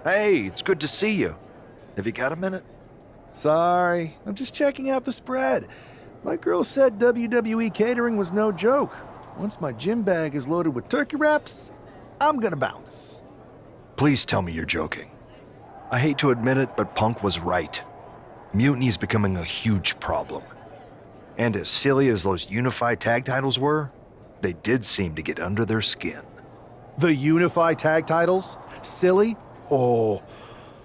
Hey, it's good to see you. Have you got a minute? Sorry, I'm just checking out the spread. My girl said WWE catering was no joke. Once my gym bag is loaded with turkey wraps, I'm gonna bounce. Please tell me you're joking. I hate to admit it, but Punk was right. Mutiny is becoming a huge problem. And as silly as those unified tag titles were, they did seem to get under their skin. The unified tag titles? Silly? Oh,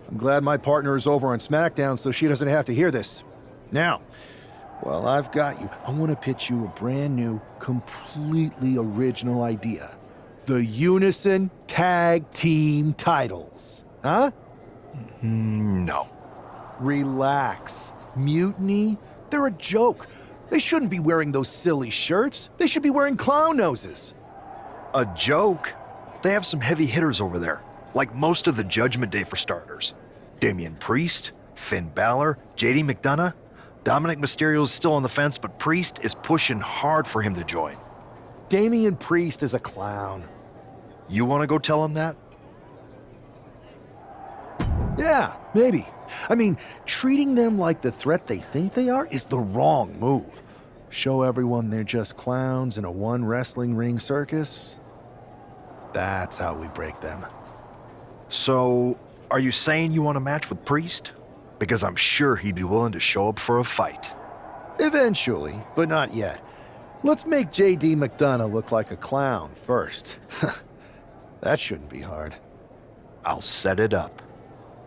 I'm glad my partner is over on SmackDown so she doesn't have to hear this. Now, while I've got you, I want to pitch you a brand new, completely original idea. The Unison Tag Team titles. Huh? No. Relax. Mutiny? They're a joke. They shouldn't be wearing those silly shirts. They should be wearing clown noses. A joke? They have some heavy hitters over there, like most of the Judgment Day for starters. Damian Priest, Finn Balor, JD McDonagh. Dominik Mysterio is still on the fence, but Priest is pushing hard for him to join. Damian Priest is a clown. You want to go tell him that? Yeah, maybe. I mean, treating them like the threat they think they are is the wrong move. Show everyone they're just clowns in a one wrestling ring circus. That's how we break them. So, are you saying you want a match with Priest? Because I'm sure he'd be willing to show up for a fight. Eventually, but not yet. Let's make JD McDonagh look like a clown first. That shouldn't be hard. I'll set it up.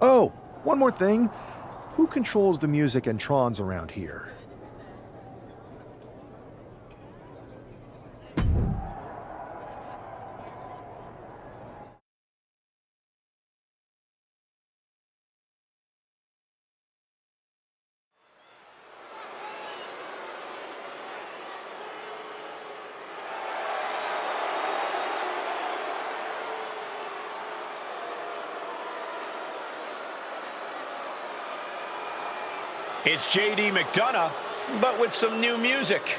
Oh, one more thing. Who controls the music and trons around here? It's JD McDonagh, but with some new music.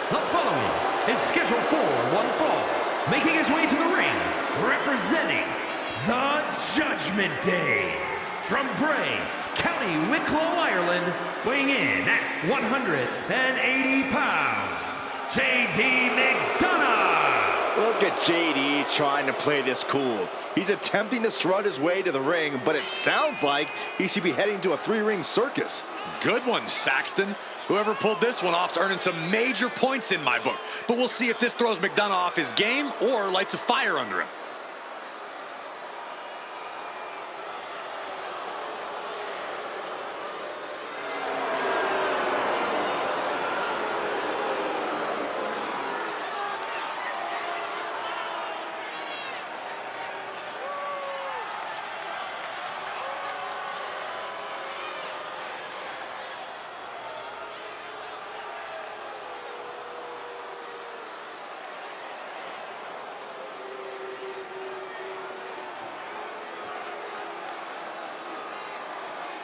The following is scheduled for one fall, making his way to the ring, representing the Judgment Day. From Bray, County Wicklow, Ireland, weighing in at 180 pounds, JD McDonagh. Look at JD trying to play this cool. He's attempting to strut his way to the ring, but it sounds like he should be heading to a three-ring circus. Good one, Saxton. Whoever pulled this one off's earning some major points in my book. But we'll see if this throws McDonagh off his game or lights a fire under him.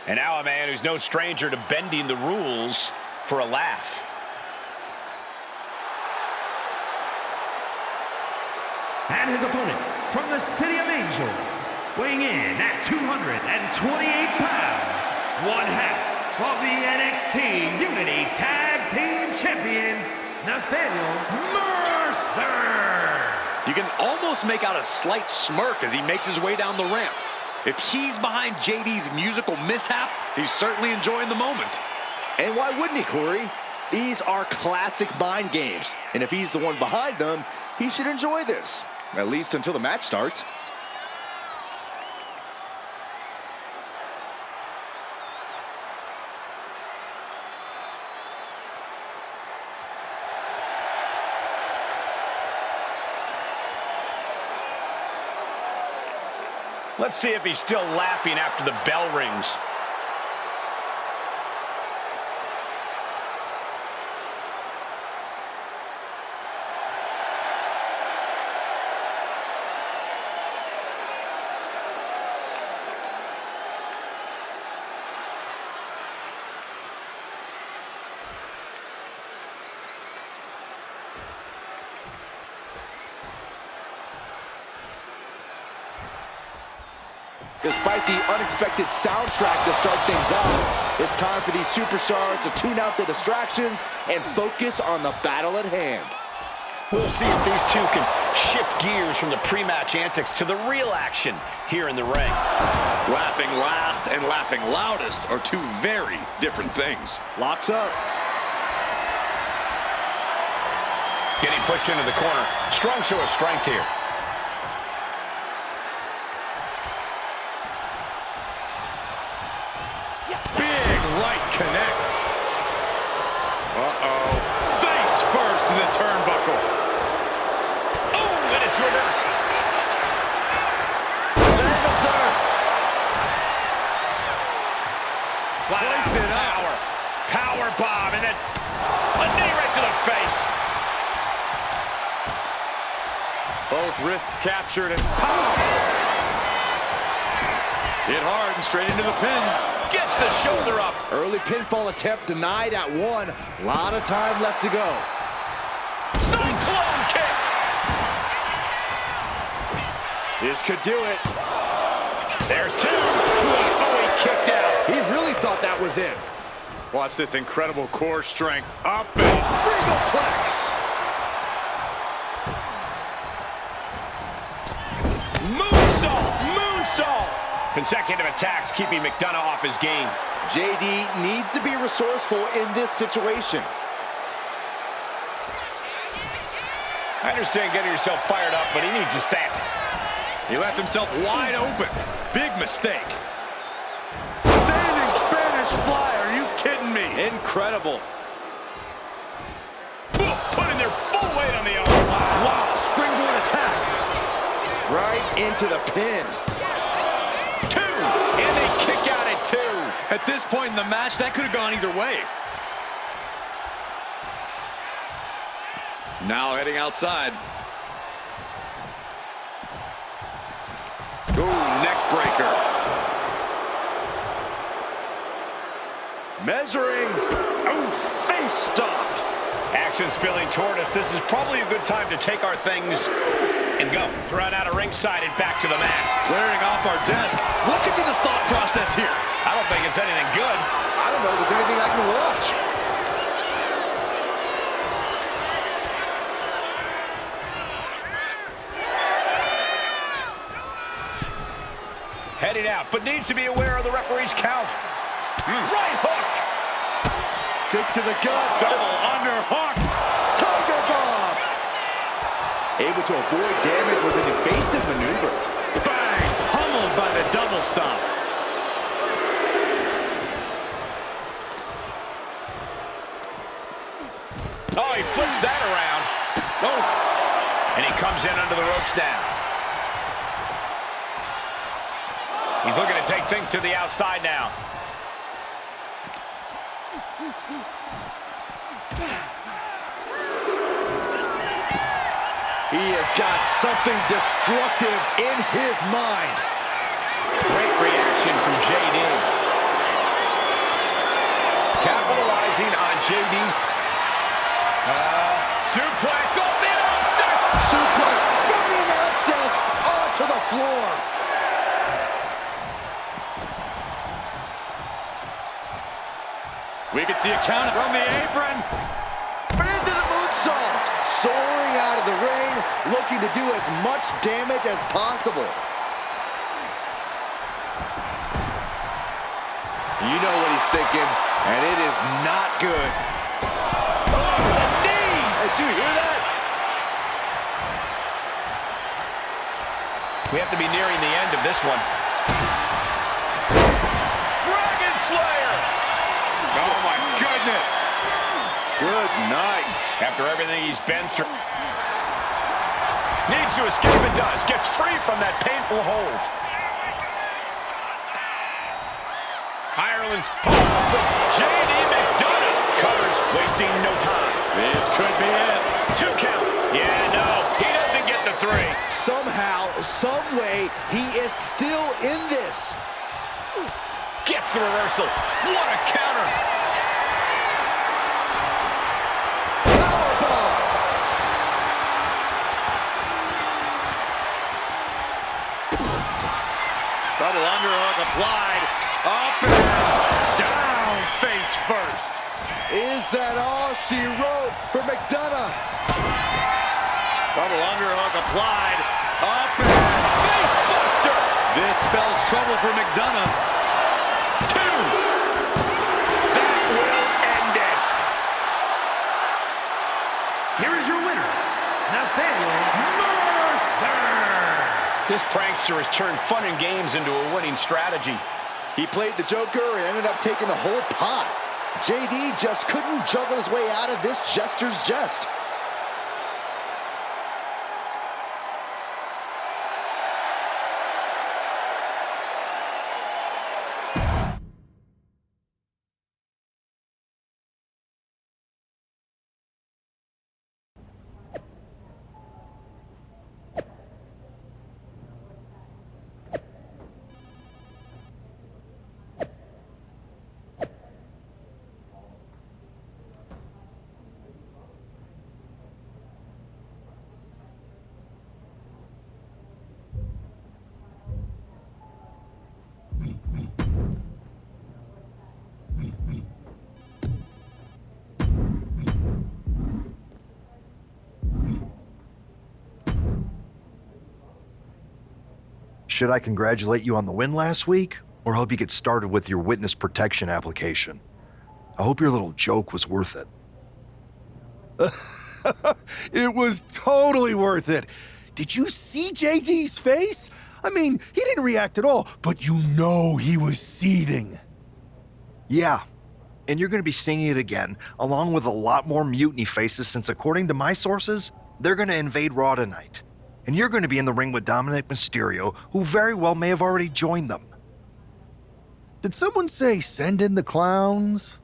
And now a man who's no stranger to bending the rules for a laugh. And his opponent from the City of Angels, weighing in at 228 pounds, one half of the NXT Unity Tag Team Champions, Nathaniel Mercer. You can almost make out a slight smirk as he makes his way down the ramp. If he's behind JD's musical mishap, he's certainly enjoying the moment. And why wouldn't he, Corey? These are classic mind games. And if he's the one behind them, he should enjoy this. At least until the match starts. Let's see if he's still laughing after the bell rings. Despite the unexpected soundtrack to start things off, it's time for these superstars to tune out the distractions and focus on the battle at hand. We'll see if these two can shift gears from the pre-match antics to the real action here in the ring. Laughing last and laughing loudest are two very different things. Locks up. Getting pushed into the corner. Strong show of strength here. Big right connects. Uh-oh. Face first in the turnbuckle. Oh, and it's reversed. Placed it out. Power bomb, and then a knee right to the face. Both wrists captured and pow! Hit hard and straight into the pin. Gets the shoulder up. Early pinfall attempt denied at one. A lot of time left to go. Cyclone kick. This could do it. There's two. Oh, he kicked out. He really thought that was it. Watch this incredible core strength. Up and Regalplex. Moonsault. Consecutive attacks keeping McDonagh off his game. JD needs to be resourceful in this situation. I understand getting yourself fired up, but he needs to stand. he left himself wide open. Big mistake. Standing Spanish fly. Are you kidding me? Incredible. Oof, putting their full weight on the arm. Wow, springboard attack. Right into the pin. Two, and they kick out at two. At this point in the match, that could have gone either way. Now heading outside. Ooh, neck breaker. Measuring. Oh, face stop. Action spilling toward us. This is probably a good time to take our things and go. Thrown out of ringside and back to the mat. Clearing off our desk. What could be the thought process here? I don't think it's anything good. I don't know if there's anything I can watch. Heading out, but needs to be aware of the referee's count. Right hook. Kick to the gut. Double underhook. Tiger bomb. Able to avoid damage with an evasive maneuver. Bang! Pummeled by the double stomp. Oh, he flips that around. Oh. And he comes in under the ropes now. He's looking to take things to the outside now. He has got something destructive in his mind. Great reaction from JD. Capitalizing on JD's suplex off the announce desk. Suplex from the announce desk onto the floor. We could see a count from the apron. Into the moonsault. Soaring out of the ring, looking to do as much damage as possible. You know what he's thinking, and it is not good. Oh, the knees! Did you hear that? We have to be nearing the end of this one. Dragon Slayer! Oh, my goodness. Good night. After everything he's been through. Needs to escape and does. Gets free from that painful hold. Ireland's pull from JD McDonagh. Covers, wasting no time. This could be it. 2 count. Yeah, no. He doesn't get the 3. Somehow, some way, he is still in this. Gets the reversal. What a counter. Powerbomb. Double underhook applied. Up and down face first. Is that all she wrote for McDonagh? Double underhook applied. Up and face buster. This spells trouble for McDonagh. 2. That will end it. Here is your winner, Nathaniel Mercer. This prankster has turned fun and games into a winning strategy. He played the Joker and ended up taking the whole pot. JD just couldn't juggle his way out of this jester's jest. Should I congratulate you on the win last week, or help you get started with your witness protection application? I hope your little joke was worth it. It was totally worth it. Did you see JD's face? I mean, he didn't react at all, but you know he was seething. Yeah, and you're going to be seeing it again, along with a lot more mutiny faces, since according to my sources, they're going to invade Raw tonight. And you're going to be in the ring with Dominik Mysterio, who very well may have already joined them. Did someone say send in the clowns?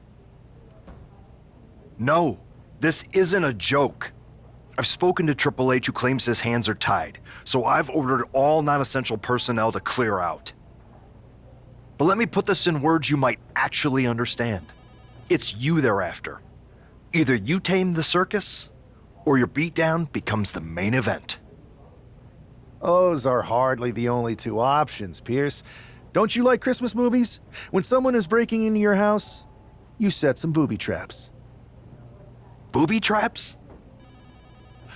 No, this isn't a joke. I've spoken to Triple H, who claims his hands are tied, so I've ordered all non-essential personnel to clear out. But let me put this in words you might actually understand. It's you they're after. Either you tame the circus, or your beatdown becomes the main event. Those are hardly the only two options, Pierce. Don't you like Christmas movies? When someone is breaking into your house, you set some booby traps. Booby traps?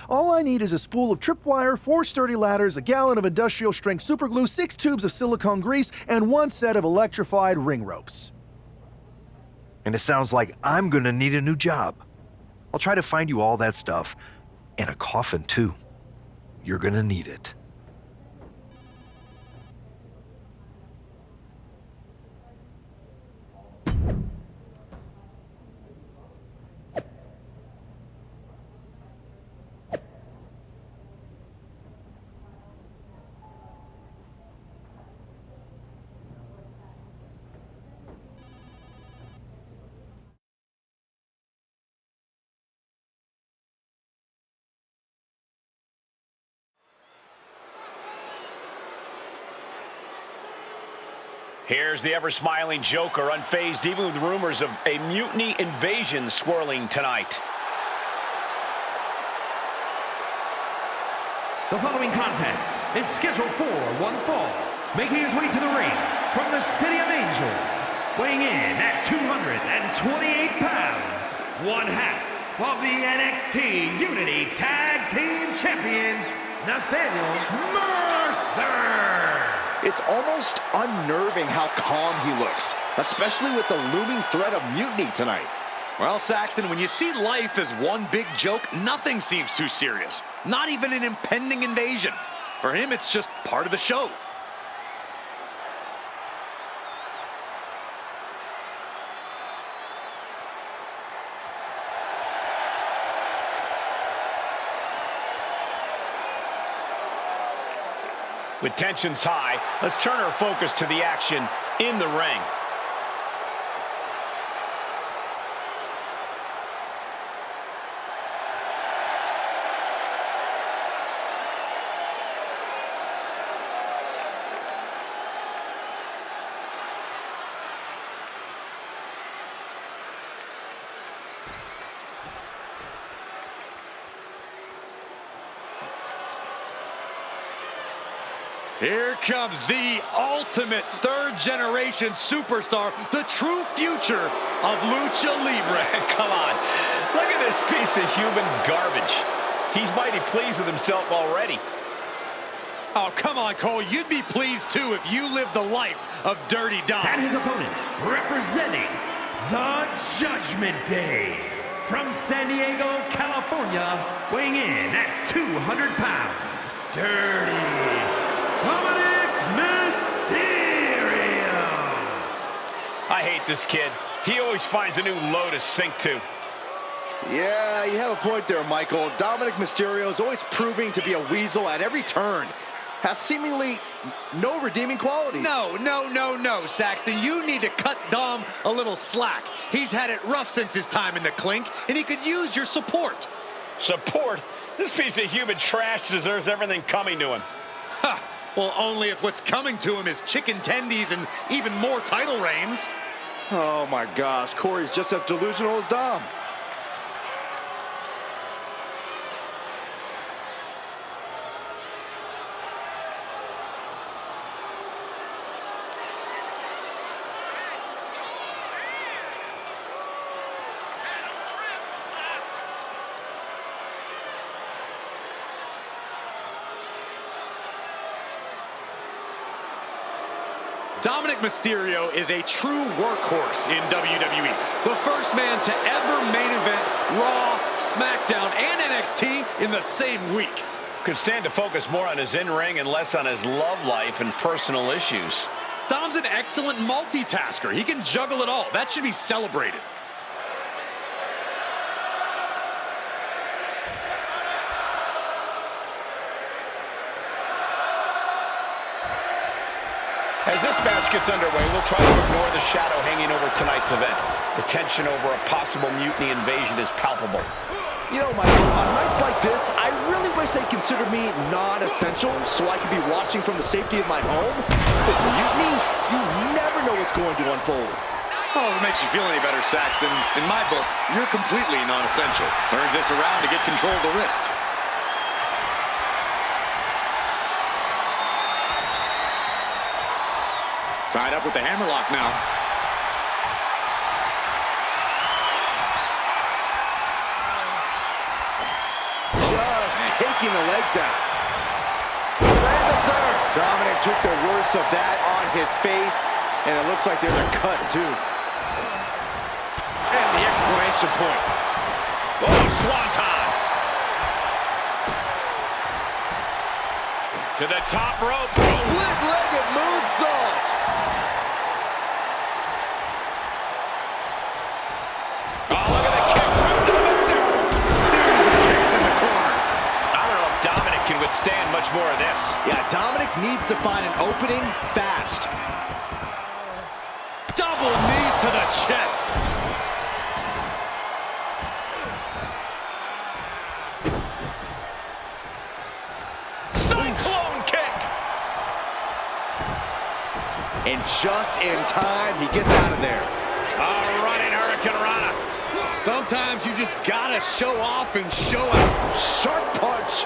All I need is a spool of tripwire, 4 sturdy ladders, a gallon of industrial-strength superglue, 6 tubes of silicone grease, and 1 set of electrified ring ropes. And it sounds like I'm gonna need a new job. I'll try to find you all that stuff, and a coffin too. You're gonna need it. Here's the ever-smiling Joker, unfazed even with rumors of a mutiny invasion swirling tonight. The following contest is scheduled for one fall. Making his way to the ring from the City of Angels, weighing in at 228 pounds, one half of the NXT Unity Tag Team Champions, Nathaniel Mercer. It's almost unnerving how calm he looks, especially with the looming threat of mutiny tonight. Well, Saxton, when you see life as one big joke, nothing seems too serious. Not even an impending invasion. For him, it's just part of the show. With tensions high, let's turn our focus to the action in the ring. Here comes the ultimate third-generation superstar, the true future of Lucha Libre. Come on, look at this piece of human garbage. He's mighty pleased with himself already. Oh, come on, Cole. You'd be pleased, too, if you lived the life of Dirty Dom. And his opponent, representing the Judgment Day, from San Diego, California, weighing in at 200 pounds, Dirty Dominik Mysterio. I hate this kid. He always finds a new low to sink to. Yeah, you have a point there, Michael. Dominik Mysterio is always proving to be a weasel at every turn. Has seemingly no redeeming qualities. No, Saxton. You need to cut Dom a little slack. He's had it rough since his time in the clink, and he could use your support. Support? This piece of human trash deserves everything coming to him. Ha! Well, only if what's coming to him is chicken tendies and even more title reigns. Oh my gosh, Corey's just as delusional as Dom. Dominik Mysterio is a true workhorse in WWE. The first man to ever main event Raw, SmackDown, and NXT in the same week. Could stand to focus more on his in-ring and less on his love life and personal issues. Dom's an excellent multitasker. He can juggle it all. That should be celebrated. As this match gets underway, we'll try to ignore the shadow hanging over tonight's event. The tension over a possible mutiny invasion is palpable. You know, Michael, on nights like this, I really wish they'd consider me non-essential so I could be watching from the safety of my home. With mutiny, you never know what's going to unfold. Oh, if it makes you feel any better, Saxton, in my book, you're completely non-essential. Turns this around to get control of the wrist. Tied up with the hammerlock now. Just taking the legs out. Dominik took the worst of that on his face, and it looks like there's a cut, too. And the exclamation point. Oh, swanton. To the top rope. Split-legged moonsault. Oh, look at the kicks. Series of kicks in the corner. I don't know if Dominik can withstand much more of this. Yeah, Dominik needs to find an opening fast. Double knees to the chest. Cyclone kick. And just in time, he gets out of there. A running Hurricane Rana. Sometimes you just gotta show off and show out. Sharp punch.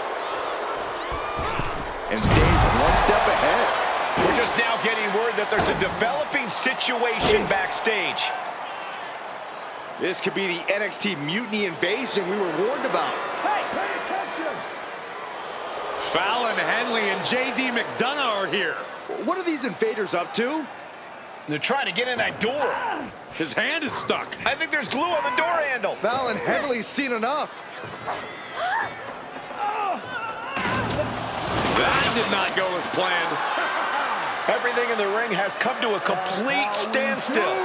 And stays one step ahead. We're just now getting word that there's a developing situation backstage. This could be the NXT Mutiny invasion we were warned about. Hey, pay attention! Fallon Henley and JD McDonagh are here. What are these invaders up to? They're trying to get in that door. His hand is stuck. I think there's glue on the door handle. Fallon Henley's seen enough. That did not go as planned. Everything in the ring has come to a complete standstill.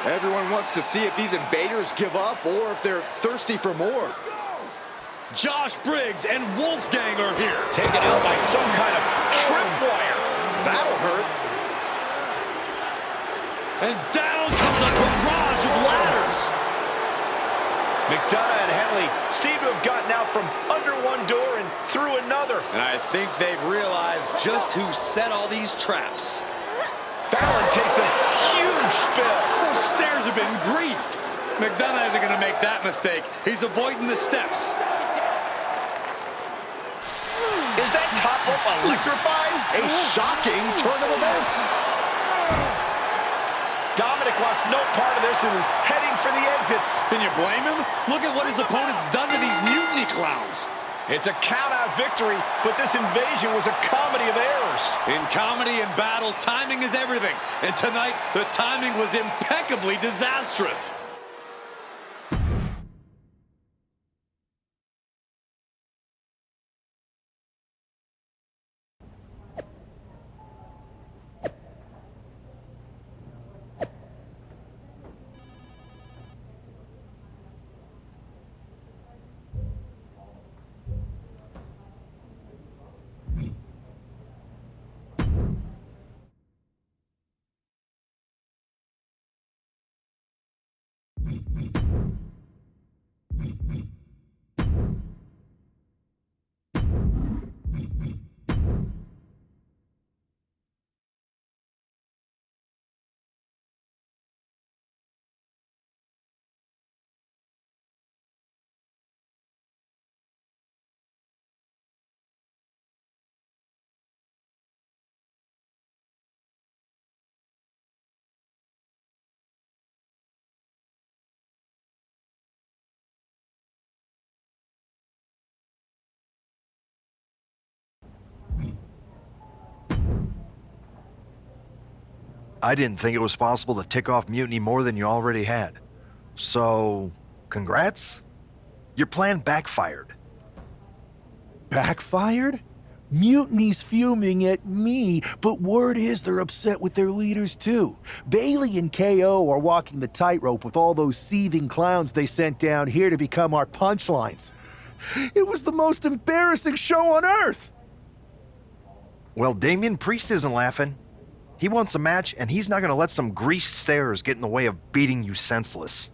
Everyone wants to see if these invaders give up or if they're thirsty for more. Josh Briggs and Wolfgang are here. Taken out by some kind of tripwire. That'll hurt. And down comes a barrage of ladders. McDonagh and Henley seem to have gotten out from under one door and through another. And I think they've realized just who set all these traps. Fallon takes a huge spill. Those stairs have been greased. McDonagh isn't going to make that mistake. He's avoiding the steps. Is that top rope a electrifying, a shocking turn of events. Dominik wants no part of this and is heading for the exits. Can you blame him? Look at what his opponent's done to these mutiny clowns. It's a count-out victory, but this invasion was a comedy of errors. In comedy and battle, timing is everything. And tonight, the timing was impeccably disastrous. I didn't think it was possible to tick off Mutiny more than you already had. So, congrats? Your plan backfired. Backfired? Mutiny's fuming at me, but word is they're upset with their leaders too. Bayley and KO are walking the tightrope with all those seething clowns they sent down here to become our punchlines. It was the most embarrassing show on earth! Well, Damian Priest isn't laughing. He wants a match, and he's not going to let some greased stairs get in the way of beating you senseless.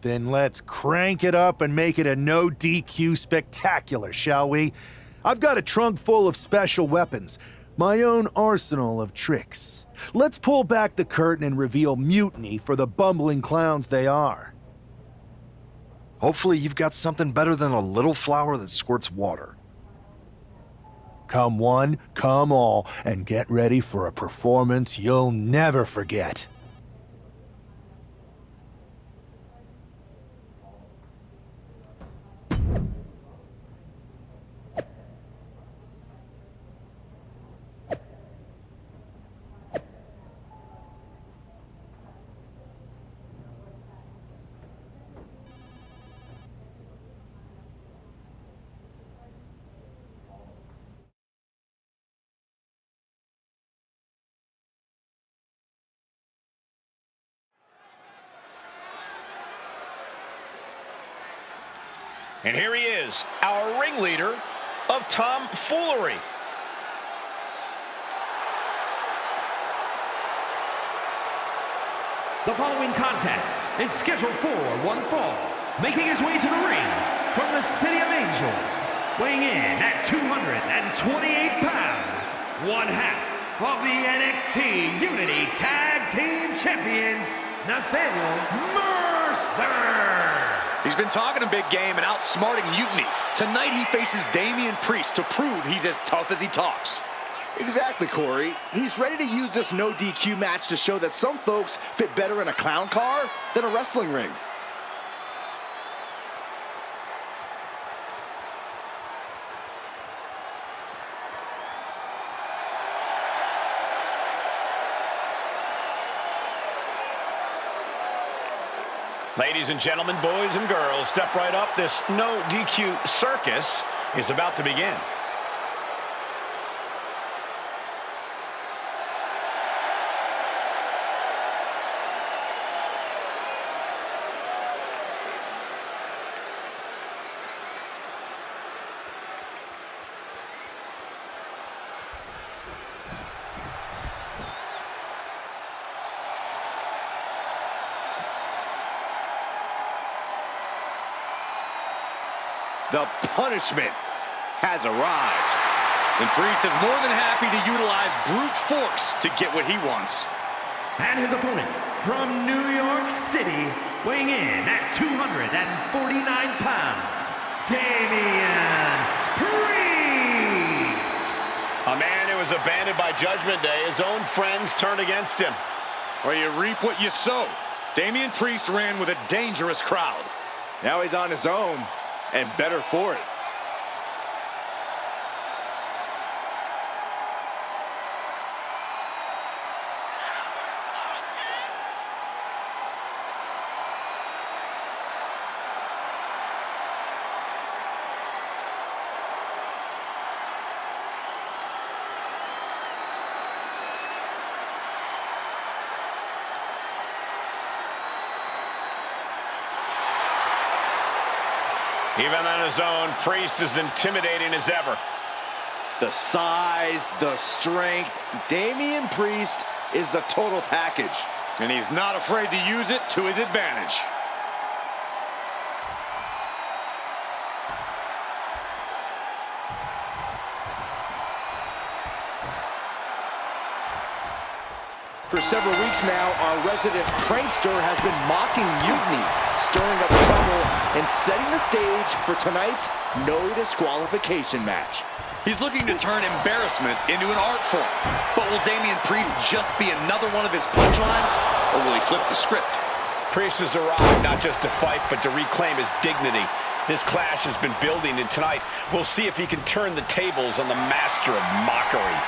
Then let's crank it up and make it a no DQ spectacular, shall we? I've got a trunk full of special weapons, my own arsenal of tricks. Let's pull back the curtain and reveal Mutiny for the bumbling clowns they are. Hopefully you've got something better than a little flower that squirts water. Come one, come all, and get ready for a performance you'll never forget. And here he is, our ringleader of tomfoolery. The following contest is scheduled for one fall. Making his way to the ring from the City of Angels, weighing in at 228 pounds, one half of the NXT Unity Tag Team Champions, Nathaniel Mercer. He's been talking a big game and outsmarting Mutiny. Tonight he faces Damian Priest to prove he's as tough as he talks. Exactly, Corey. He's ready to use this no DQ match to show that some folks fit better in a clown car than a wrestling ring. Ladies and gentlemen, boys and girls, step right up. This no DQ circus is about to begin. The punishment has arrived. And Priest is more than happy to utilize brute force to get what he wants. And his opponent from New York City, weighing in at 249 pounds, Damian Priest. was abandoned by Judgment Day. His own friends turned against him. Well, you reap what you sow. Damian Priest ran with a dangerous crowd. Now he's on his own, and better for it. Even on his own, Priest is intimidating as ever. The size, the strength. Damian Priest is the total package. And he's not afraid to use it to his advantage. For several weeks now, our resident prankster has been mocking Mutiny, stirring up trouble and setting the stage for tonight's no disqualification match. He's looking to turn embarrassment into an art form. But will Damian Priest just be another one of his punchlines, or will he flip the script? Priest has arrived not just to fight, but to reclaim his dignity. This clash has been building, and tonight we'll see if he can turn the tables on the master of mockery.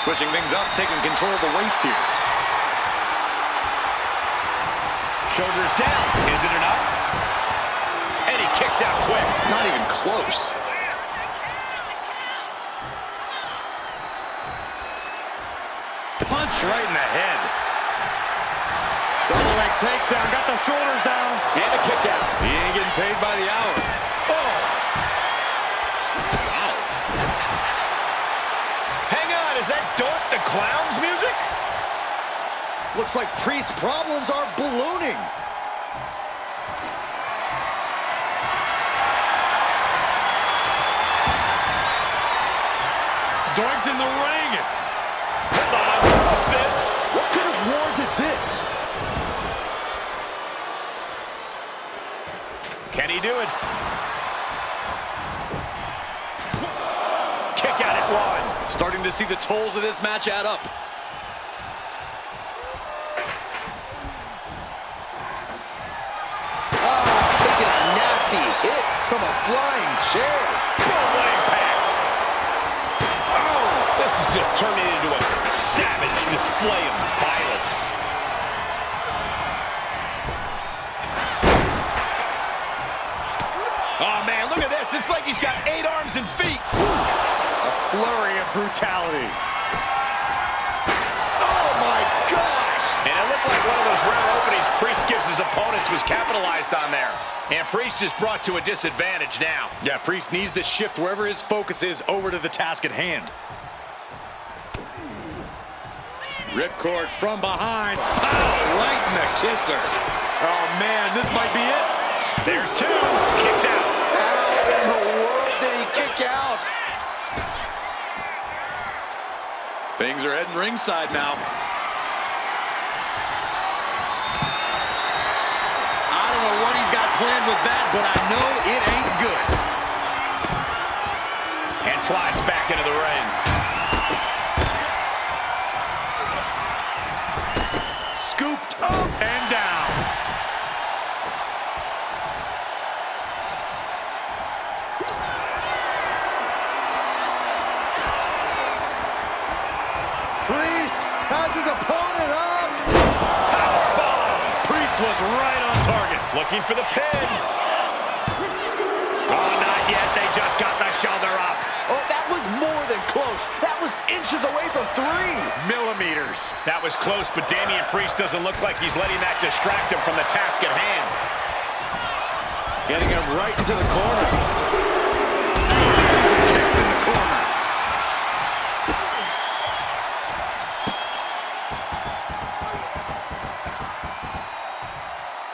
Switching things up, taking control of the waist here. Shoulders down. Is it enough? And he kicks out quick. Not even close. Punch right in the head. Double leg takedown, got the shoulders down. And a kick out. He ain't getting paid by the hour. Oh! Wow. Hang on, is that Dope the Clown's music? Looks like Priest's problems are ballooning. Doink's in the ring. Hold on, what's this? What could have warranted this? Can he do it? Kick out at one. Starting to see the tolls of this match add up. Taking a nasty hit from a flying chair. Boom, impact. Oh, this is just turning into a savage display of violence. Oh, man, look at this. It's like he's got 8 arms and feet. A flurry of brutality. Oh my gosh! And it looked like one of those rare openings Priest gives his opponents was capitalized on there. And Priest is brought to a disadvantage now. Yeah, Priest needs to shift wherever his focus is over to the task at hand. Ripcord from behind. Oh, right in the kisser. Oh, man, this might be it. There's 2. Kicks out. How in the world did he kick out? Things are heading ringside now. I don't know what he's got planned with that, but I know it ain't good. And slides back into the ring. Scooped up And down. Priest has his opponent up. Priest was right on target. Looking for the pin. Oh, not yet. They just got the shoulder up. Oh, that was more than close. That was inches away from 3 Millimeters. That was close, but Damian Priest doesn't look like he's letting that distract him from the task at hand. Getting him right into the corner. Series of kicks in the corner.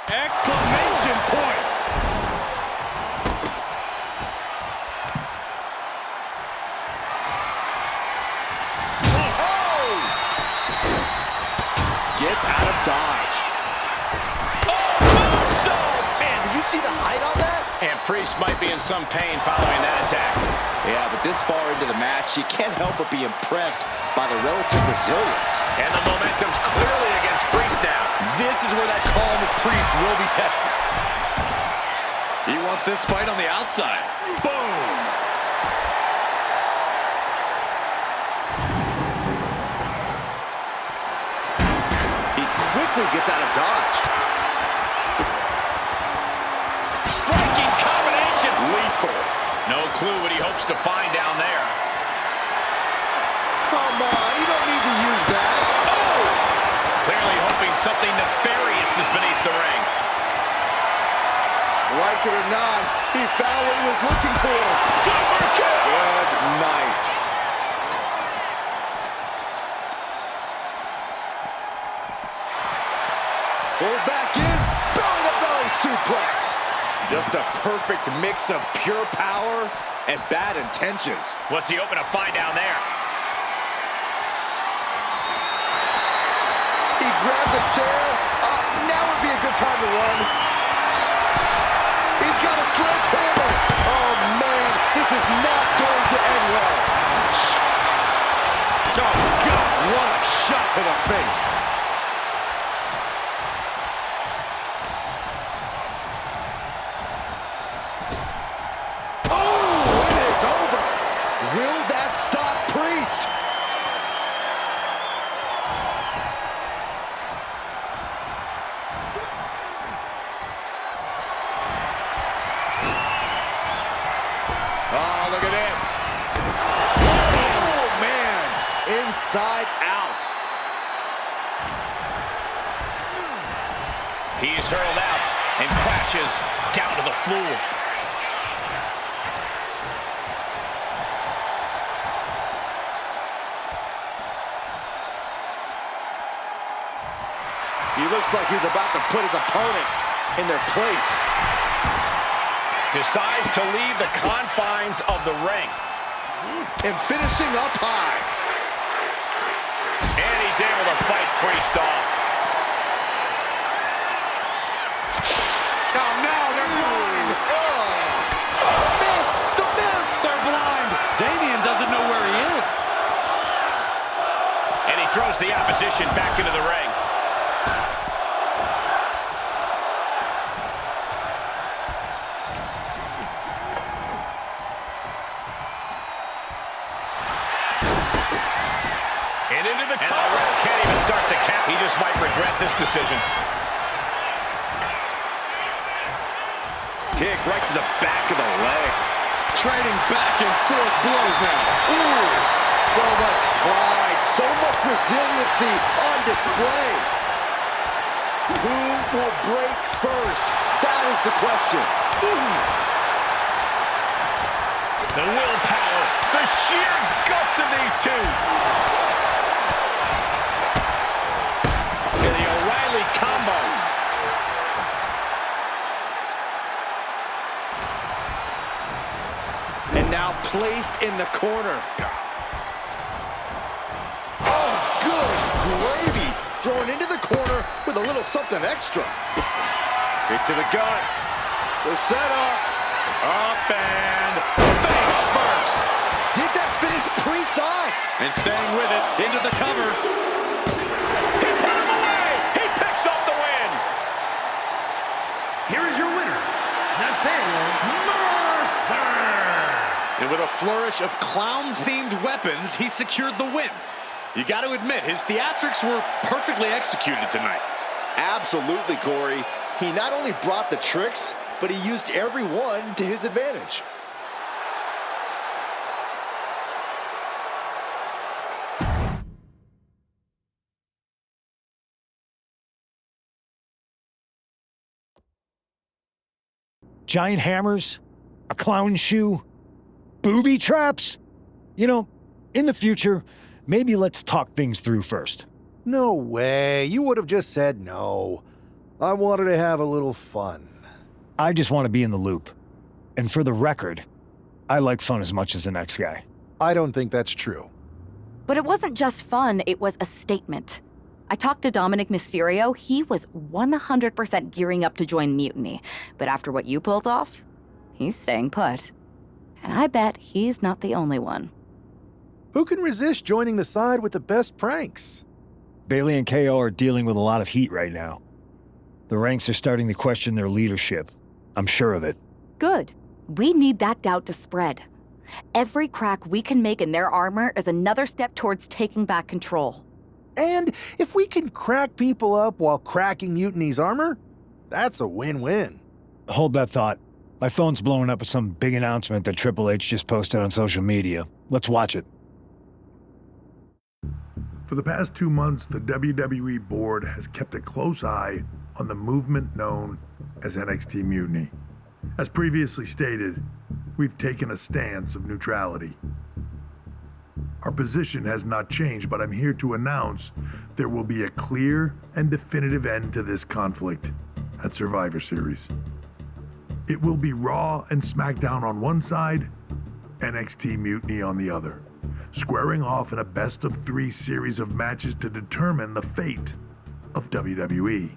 Exclamation point. Oh! Gets out of dodge. Oh, moonsault! Man, did you see the height on that? And Priest might be in some pain following that attack. Yeah, but this far into the match, you can't help but be impressed by the relative resilience. And the momentum's clearly against Priest now. This is where that calm of Priest will be tested. He wants this fight on the outside. Boom! He quickly gets out of dodge. Striking combination. Lethal. No clue what he hopes to find down there. Come on, you don't need to use that. Oh! Clearly hoping something nefarious is beneath the ring. Like it or not, he found what he was looking for. Super kick! Good night. Pull back in, belly-to-belly suplex. Just a perfect mix of pure power and bad intentions. What's he hoping to find down there? He grabbed the chair. Now would be a good time to run. He's got a sledgehammer. Oh, man, this is not going to end well. Oh, God, what a shot to the face. Oh, it is over. Will that stop Priest? Oh, look at this. Oh, man. Inside out. He's hurled out and crashes down to the floor. He looks like he's about to put his opponent in their place. Decides to leave the confines of the ring. And finishing up high. And he's able to fight Priest off. Oh, no, they're blind. The mist. They're blind. Damian doesn't know where he is. And he throws the opposition back into the ring. And into the cover. Can't even start the count. He just might regret this decision. Kick right to the back of the leg. Trading back and forth blows now. Ooh, so much pride, so much resiliency on display. Who will break first? That is the question. Ooh. The willpower, the sheer guts of these two. And the O'Reilly combo. And now placed in the corner. Oh, good gravy. Thrown into the corner with a little something extra. Kick to the gut. The setup. Up and face first. Did that finish Priest off? And staying with it, into the cover. He put him away. He picks up the win. Here is your winner, Nathaniel Mercer. And with a flourish of clown-themed weapons, he secured the win. You got to admit, his theatrics were perfectly executed tonight. Absolutely, Corey. He not only brought the tricks, but he used every one to his advantage. Giant hammers, a clown shoe, booby traps. You know, in the future, maybe let's talk things through first. No way. You would have just said no. I wanted to have a little fun. I just want to be in the loop. And for the record, I like fun as much as the next guy. I don't think that's true. But it wasn't just fun, it was a statement. I talked to Dominik Mysterio. He was 100% gearing up to join Mutiny. But after what you pulled off, he's staying put. And I bet he's not the only one. Who can resist joining the side with the best pranks? Bayley and KO are dealing with a lot of heat right now. The ranks are starting to question their leadership. I'm sure of it. Good. We need that doubt to spread. Every crack we can make in their armor is another step towards taking back control. And if we can crack people up while cracking Mutiny's armor, that's a win-win. Hold that thought. My phone's blowing up with some big announcement that Triple H just posted on social media. Let's watch it. For the past 2 months, the WWE board has kept a close eye on the movement known as NXT Mutiny. As previously stated, we've taken a stance of neutrality. Our position has not changed, but I'm here to announce there will be a clear and definitive end to this conflict at Survivor Series. It will be Raw and SmackDown on one side, NXT Mutiny on the other, squaring off in a best-of-3 series of matches to determine the fate of WWE.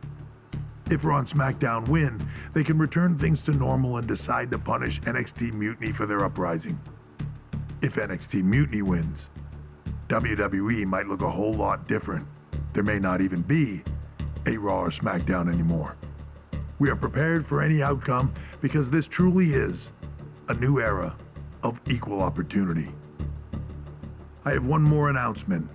If Raw and SmackDown win, they can return things to normal and decide to punish NXT Mutiny for their uprising. If NXT Mutiny wins, WWE might look a whole lot different. There may not even be a Raw or SmackDown anymore. We are prepared for any outcome because this truly is a new era of equal opportunity. I have one more announcement.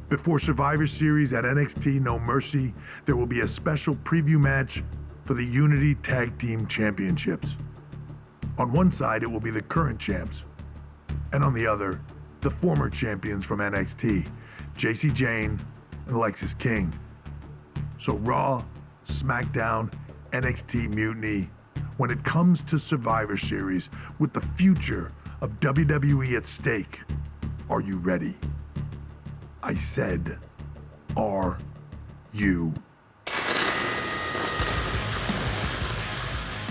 Before Survivor Series at NXT No Mercy, there will be a special preview match for the Unity Tag Team Championships. On one side, it will be the current champs, and on the other, the former champions from NXT, JC Jane and Lexis King. So Raw, SmackDown, NXT Mutiny, when it comes to Survivor Series with the future of WWE at stake, are you ready? I said, are you?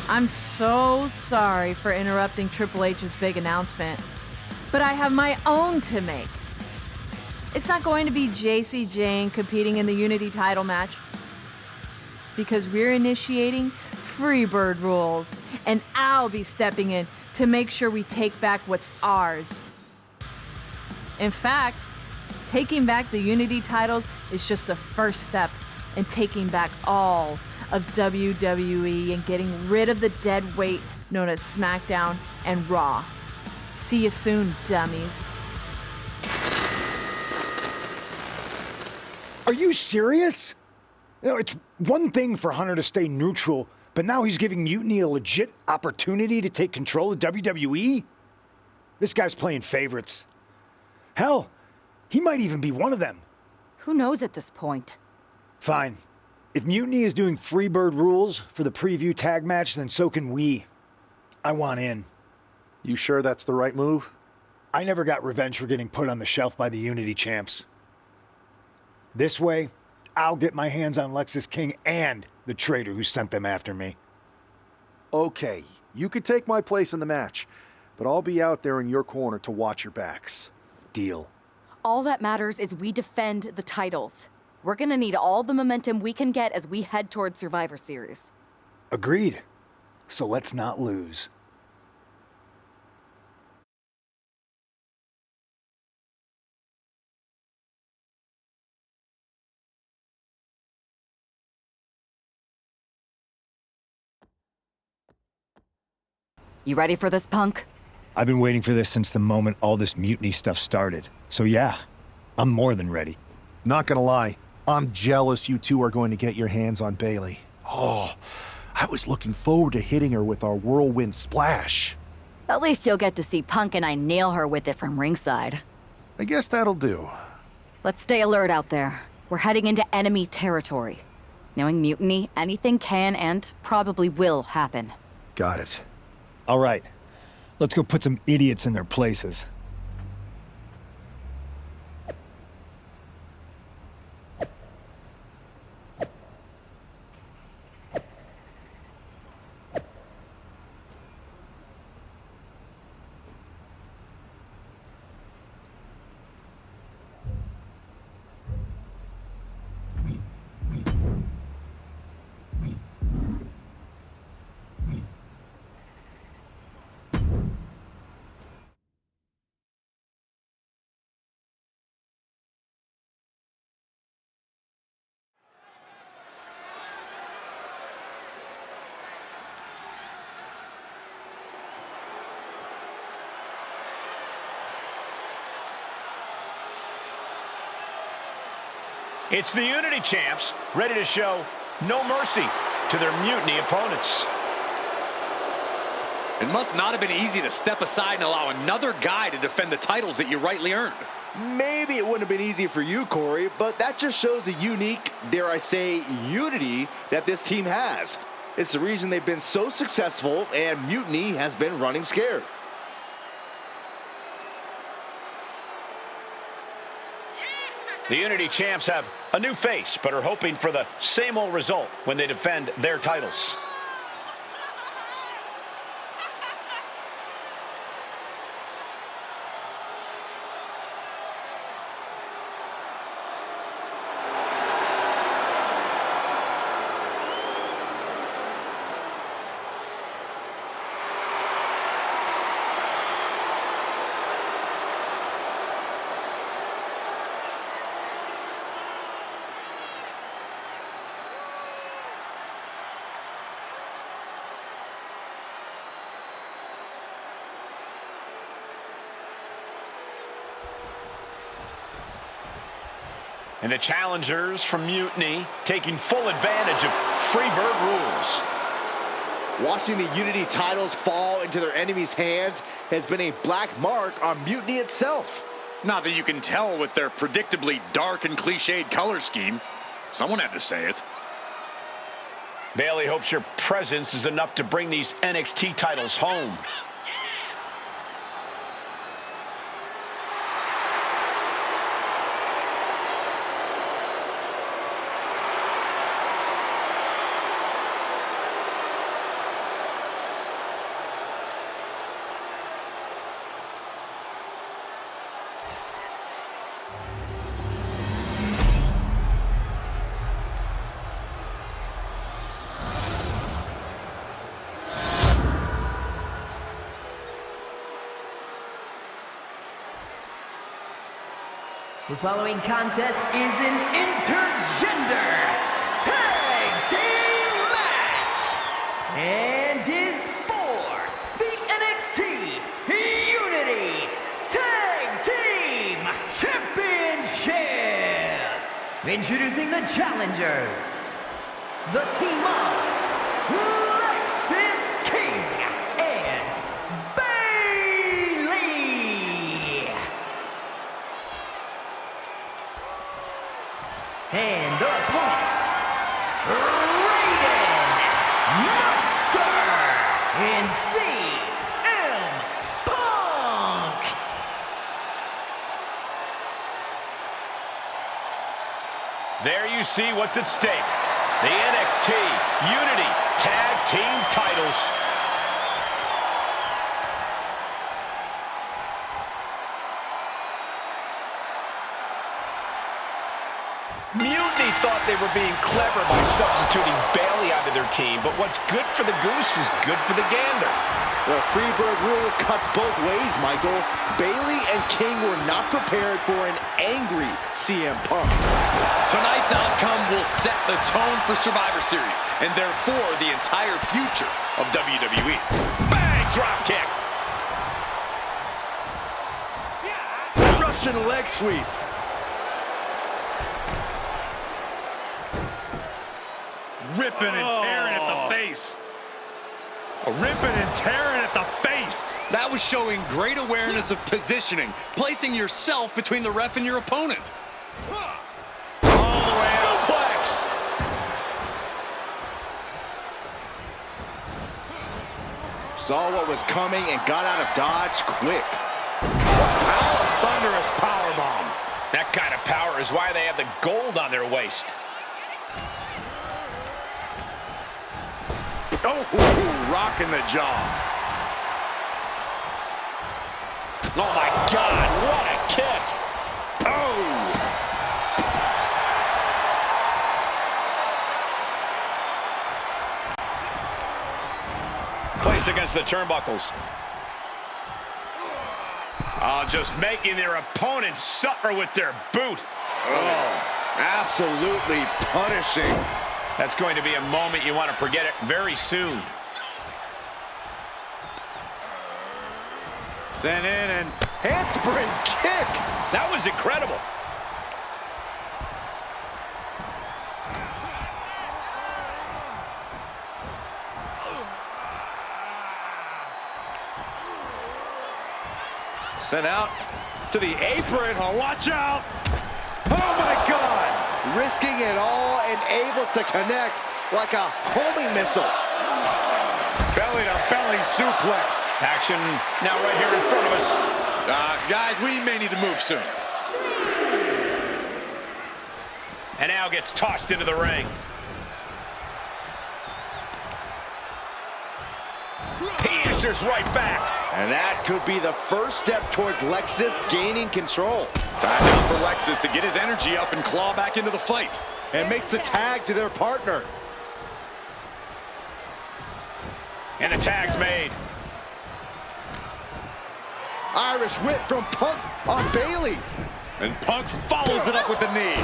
I'm so sorry for interrupting Triple H's big announcement, but I have my own to make. It's not going to be JC Jane competing in the Unity title match, because we're initiating Freebird rules, and I'll be stepping in to make sure we take back what's ours. In fact, taking back the Unity titles is just the first step in taking back all of WWE and getting rid of the dead weight known as SmackDown and Raw. See you soon, dummies. Are you serious? You know, it's one thing for Hunter to stay neutral, but now he's giving Mutiny a legit opportunity to take control of WWE? This guy's playing favorites. Hell, he might even be one of them. Who knows at this point? Fine. If Mutiny is doing Freebird rules for the preview tag match, then so can we. I want in. You sure that's the right move? I never got revenge for getting put on the shelf by the Unity champs. This way, I'll get my hands on Lexis King and the traitor who sent them after me. Okay, you could take my place in the match, but I'll be out there in your corner to watch your backs. Deal. All that matters is we defend the titles. We're gonna need all the momentum we can get as we head towards Survivor Series. Agreed. So let's not lose. You ready for this, punk? I've been waiting for this since the moment all this Mutiny stuff started. So yeah, I'm more than ready. Not gonna lie, I'm jealous you two are going to get your hands on Bayley. Oh, I was looking forward to hitting her with our whirlwind splash. At least you'll get to see Punk and I nail her with it from ringside. I guess that'll do. Let's stay alert out there. We're heading into enemy territory. Knowing Mutiny, anything can and probably will happen. Got it. All right, let's go put some idiots in their places. It's the Unity champs, ready to show no mercy to their Mutiny opponents. It must not have been easy to step aside and allow another guy to defend the titles that you rightly earned. Maybe it wouldn't have been easy for you, Corey, but that just shows the unique, dare I say, unity that this team has. It's the reason they've been so successful, and Mutiny has been running scared. The Unity champs have a new face, but are hoping for the same old result when they defend their titles. And the challengers from Mutiny taking full advantage of Freebird rules. Watching the Unity titles fall into their enemies' hands has been a black mark on Mutiny itself. Not that you can tell with their predictably dark and cliched color scheme. Someone had to say it. Bayley hopes your presence is enough to bring these NXT titles home. The following contest is an intergender tag team match and is for the NXT Unity Tag Team Championship. Introducing the challengers, the team of Lexis and Bayley. And the opponents, Raiden, Monster, and CM Punk. There you see what's at stake. The NXT Unity Tag Team titles. Mutiny thought they were being clever by substituting Bayley onto their team, but what's good for the goose is good for the gander. The Freebird rule cuts both ways, Michael. Bayley and King were not prepared for an angry CM Punk. Tonight's outcome will set the tone for Survivor Series, and therefore the entire future of WWE. Bang! Drop kick. Russian leg sweep. Ripping and tearing at the face. Ripping and tearing at the face. That was showing great awareness of positioning, placing yourself between the ref and your opponent. All the way out. Suplex. Saw what was coming and got out of dodge quick. Thunderous powerbomb. That kind of power is why they have the gold on their waist. Oh, rocking the jaw. Oh my God, what a kick. Oh. Placed against the turnbuckles. Oh, just making their opponents suffer with their boot. Oh, absolutely punishing. That's going to be a moment you want to forget it very soon. Sent in and handspring kick. That was incredible. Sent out to the apron. Oh, watch out. Oh, my God. Risking it all and able to connect like a homing missile. Belly-to-belly suplex. Action now right here in front of us. Guys, we may need to move soon. And now gets tossed into the ring. He answers right back. And that could be the first step towards Lexis gaining control. Time out for Lexis to get his energy up and claw back into the fight. And makes the tag to their partner. And the tag's made. Irish whip from Punk on Bayley. And Punk follows it up with the knee.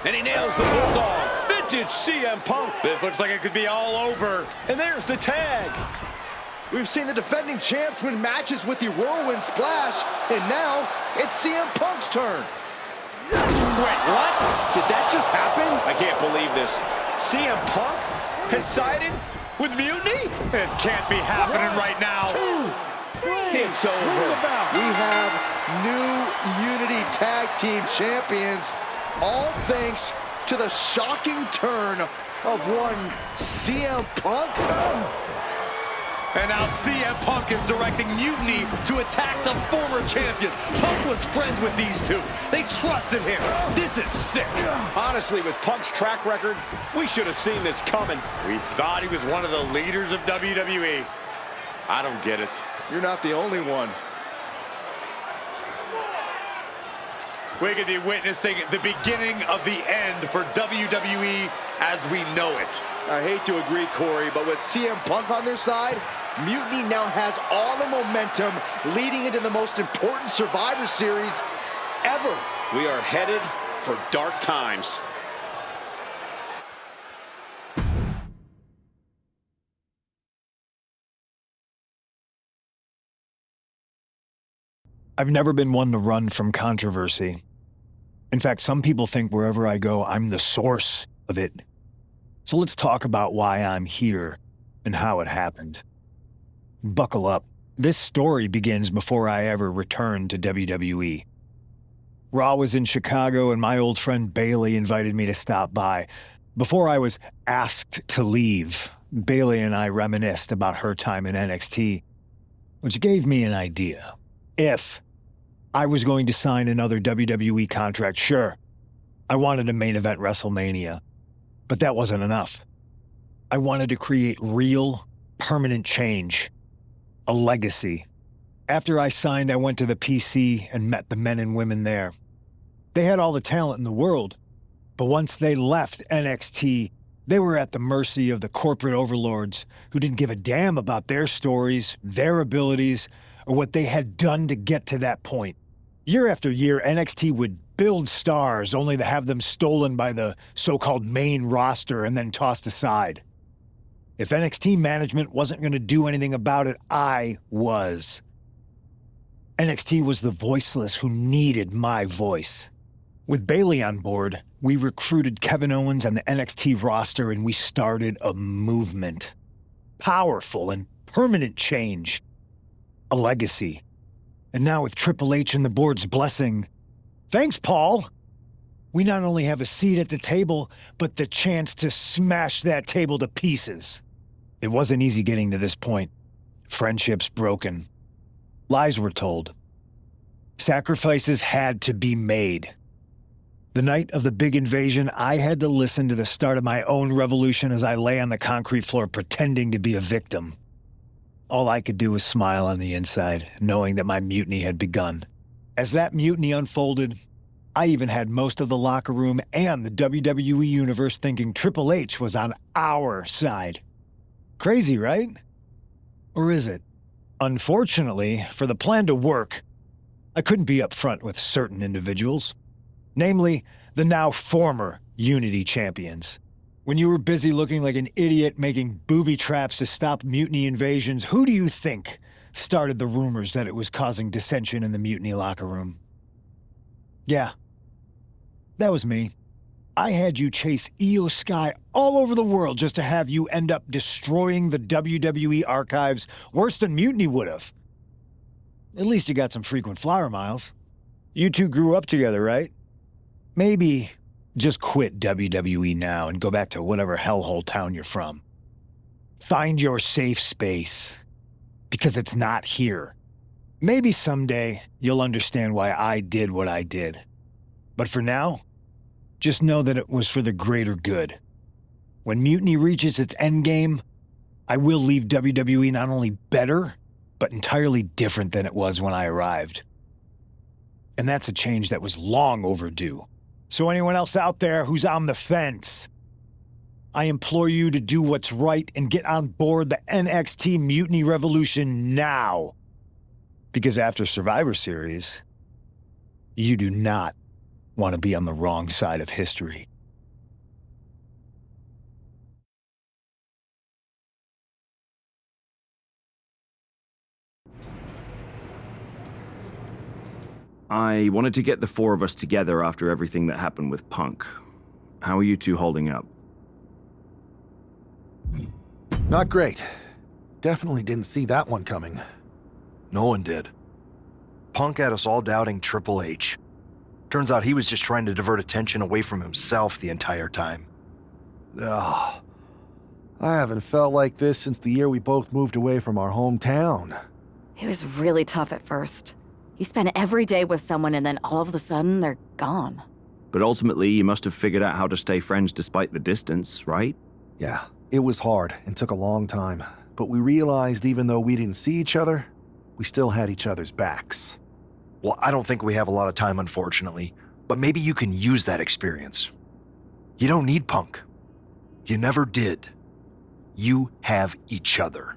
And he nails the Bulldog. Vintage CM Punk. This looks like it could be all over. And there's the tag. We've seen the defending champs win matches with the Whirlwind Splash, and now it's CM Punk's turn. Wait, what? Did that just happen? I can't believe this. CM Punk has sided with Mutiny? This can't be happening right now. It's over. We have new Unity Tag Team Champions, all thanks to the shocking turn of one CM Punk. And now CM Punk is directing Mutiny to attack the former champions. Punk was friends with these two. They trusted him. This is sick. Honestly, with Punk's track record, we should have seen this coming. We thought he was one of the leaders of WWE. I don't get it. You're not the only one. We could be witnessing the beginning of the end for WWE as we know it. I hate to agree, Corey, but with CM Punk on their side, Mutiny now has all the momentum leading into the most important Survivor Series ever. We are headed for dark times. I've never been one to run from controversy. In fact, some people think wherever I go, I'm the source of it. So let's talk about why I'm here and how it happened. Buckle up. This story begins before I ever returned to WWE. Raw was in Chicago and my old friend Bayley invited me to stop by. Before I was asked to leave, Bayley and I reminisced about her time in NXT, which gave me an idea. If I was going to sign another WWE contract, sure, I wanted to main event WrestleMania, but that wasn't enough. I wanted to create real, permanent change, a legacy. After I signed, I went to the PC and met the men and women there. They had all the talent in the world, but once they left NXT, they were at the mercy of the corporate overlords who didn't give a damn about their stories, their abilities, or what they had done to get to that point. Year after year, NXT would build stars only to have them stolen by the so-called main roster and then tossed aside. If NXT management wasn't going to do anything about it, I was. NXT was the voiceless who needed my voice. With Bayley on board, we recruited Kevin Owens and the NXT roster and we started a movement. Powerful and permanent change. A legacy. And now with Triple H and the board's blessing, thanks, Paul! We not only have a seat at the table, but the chance to smash that table to pieces. It wasn't easy getting to this point. Friendships broken. Lies were told. Sacrifices had to be made. The night of the big invasion, I had to listen to the start of my own revolution as I lay on the concrete floor pretending to be a victim. All I could do was smile on the inside, knowing that my mutiny had begun. As that mutiny unfolded, I even had most of the locker room and the WWE Universe thinking Triple H was on our side. Crazy, right? Or is it? Unfortunately, for the plan to work, I couldn't be upfront with certain individuals. Namely, the now former Unity champions. When you were busy looking like an idiot making booby traps to stop mutiny invasions, who do you think started the rumors that it was causing dissension in the mutiny locker room? Yeah, that was me. I had you chase Io Sky all over the world just to have you end up destroying the WWE archives worse than mutiny would have. At least you got some frequent flyer miles. You two grew up together, right? Maybe just quit WWE now and go back to whatever hellhole town you're from. Find your safe space, because it's not here. Maybe someday you'll understand why I did what I did. But for now, just know that it was for the greater good. When Mutiny reaches its endgame, I will leave WWE not only better, but entirely different than it was when I arrived. And that's a change that was long overdue. So anyone else out there who's on the fence, I implore you to do what's right and get on board the NXT Mutiny Revolution now. Because after Survivor Series, you do not want to be on the wrong side of history. I wanted to get the four of us together after everything that happened with Punk. How are you two holding up? Not great. Definitely didn't see that one coming. No one did. Punk had us all doubting Triple H. Turns out he was just trying to divert attention away from himself the entire time. Ugh. I haven't felt like this since the year we both moved away from our hometown. It was really tough at first. You spend every day with someone and then all of a sudden they're gone. But ultimately, you must have figured out how to stay friends despite the distance, right? Yeah, it was hard and took a long time. But we realized even though we didn't see each other, we still had each other's backs. Well, I don't think we have a lot of time, unfortunately, but maybe you can use that experience. You don't need Punk. You never did. You have each other.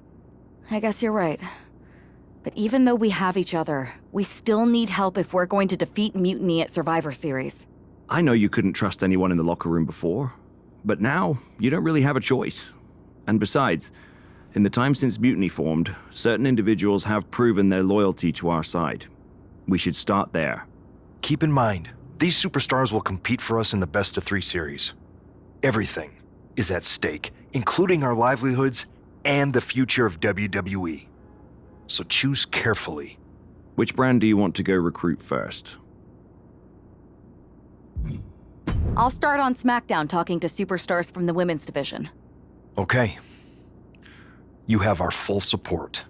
I guess you're right. But even though we have each other, we still need help if we're going to defeat Mutiny at Survivor Series. I know you couldn't trust anyone in the locker room before, but now you don't really have a choice. And besides, in the time since Mutiny formed, certain individuals have proven their loyalty to our side. We should start there. Keep in mind, these superstars will compete for us in the best-of-3 series. Everything is at stake, including our livelihoods and the future of WWE. So choose carefully. Which brand do you want to go recruit first? I'll start on SmackDown talking to superstars from the women's division. Okay. You have our full support.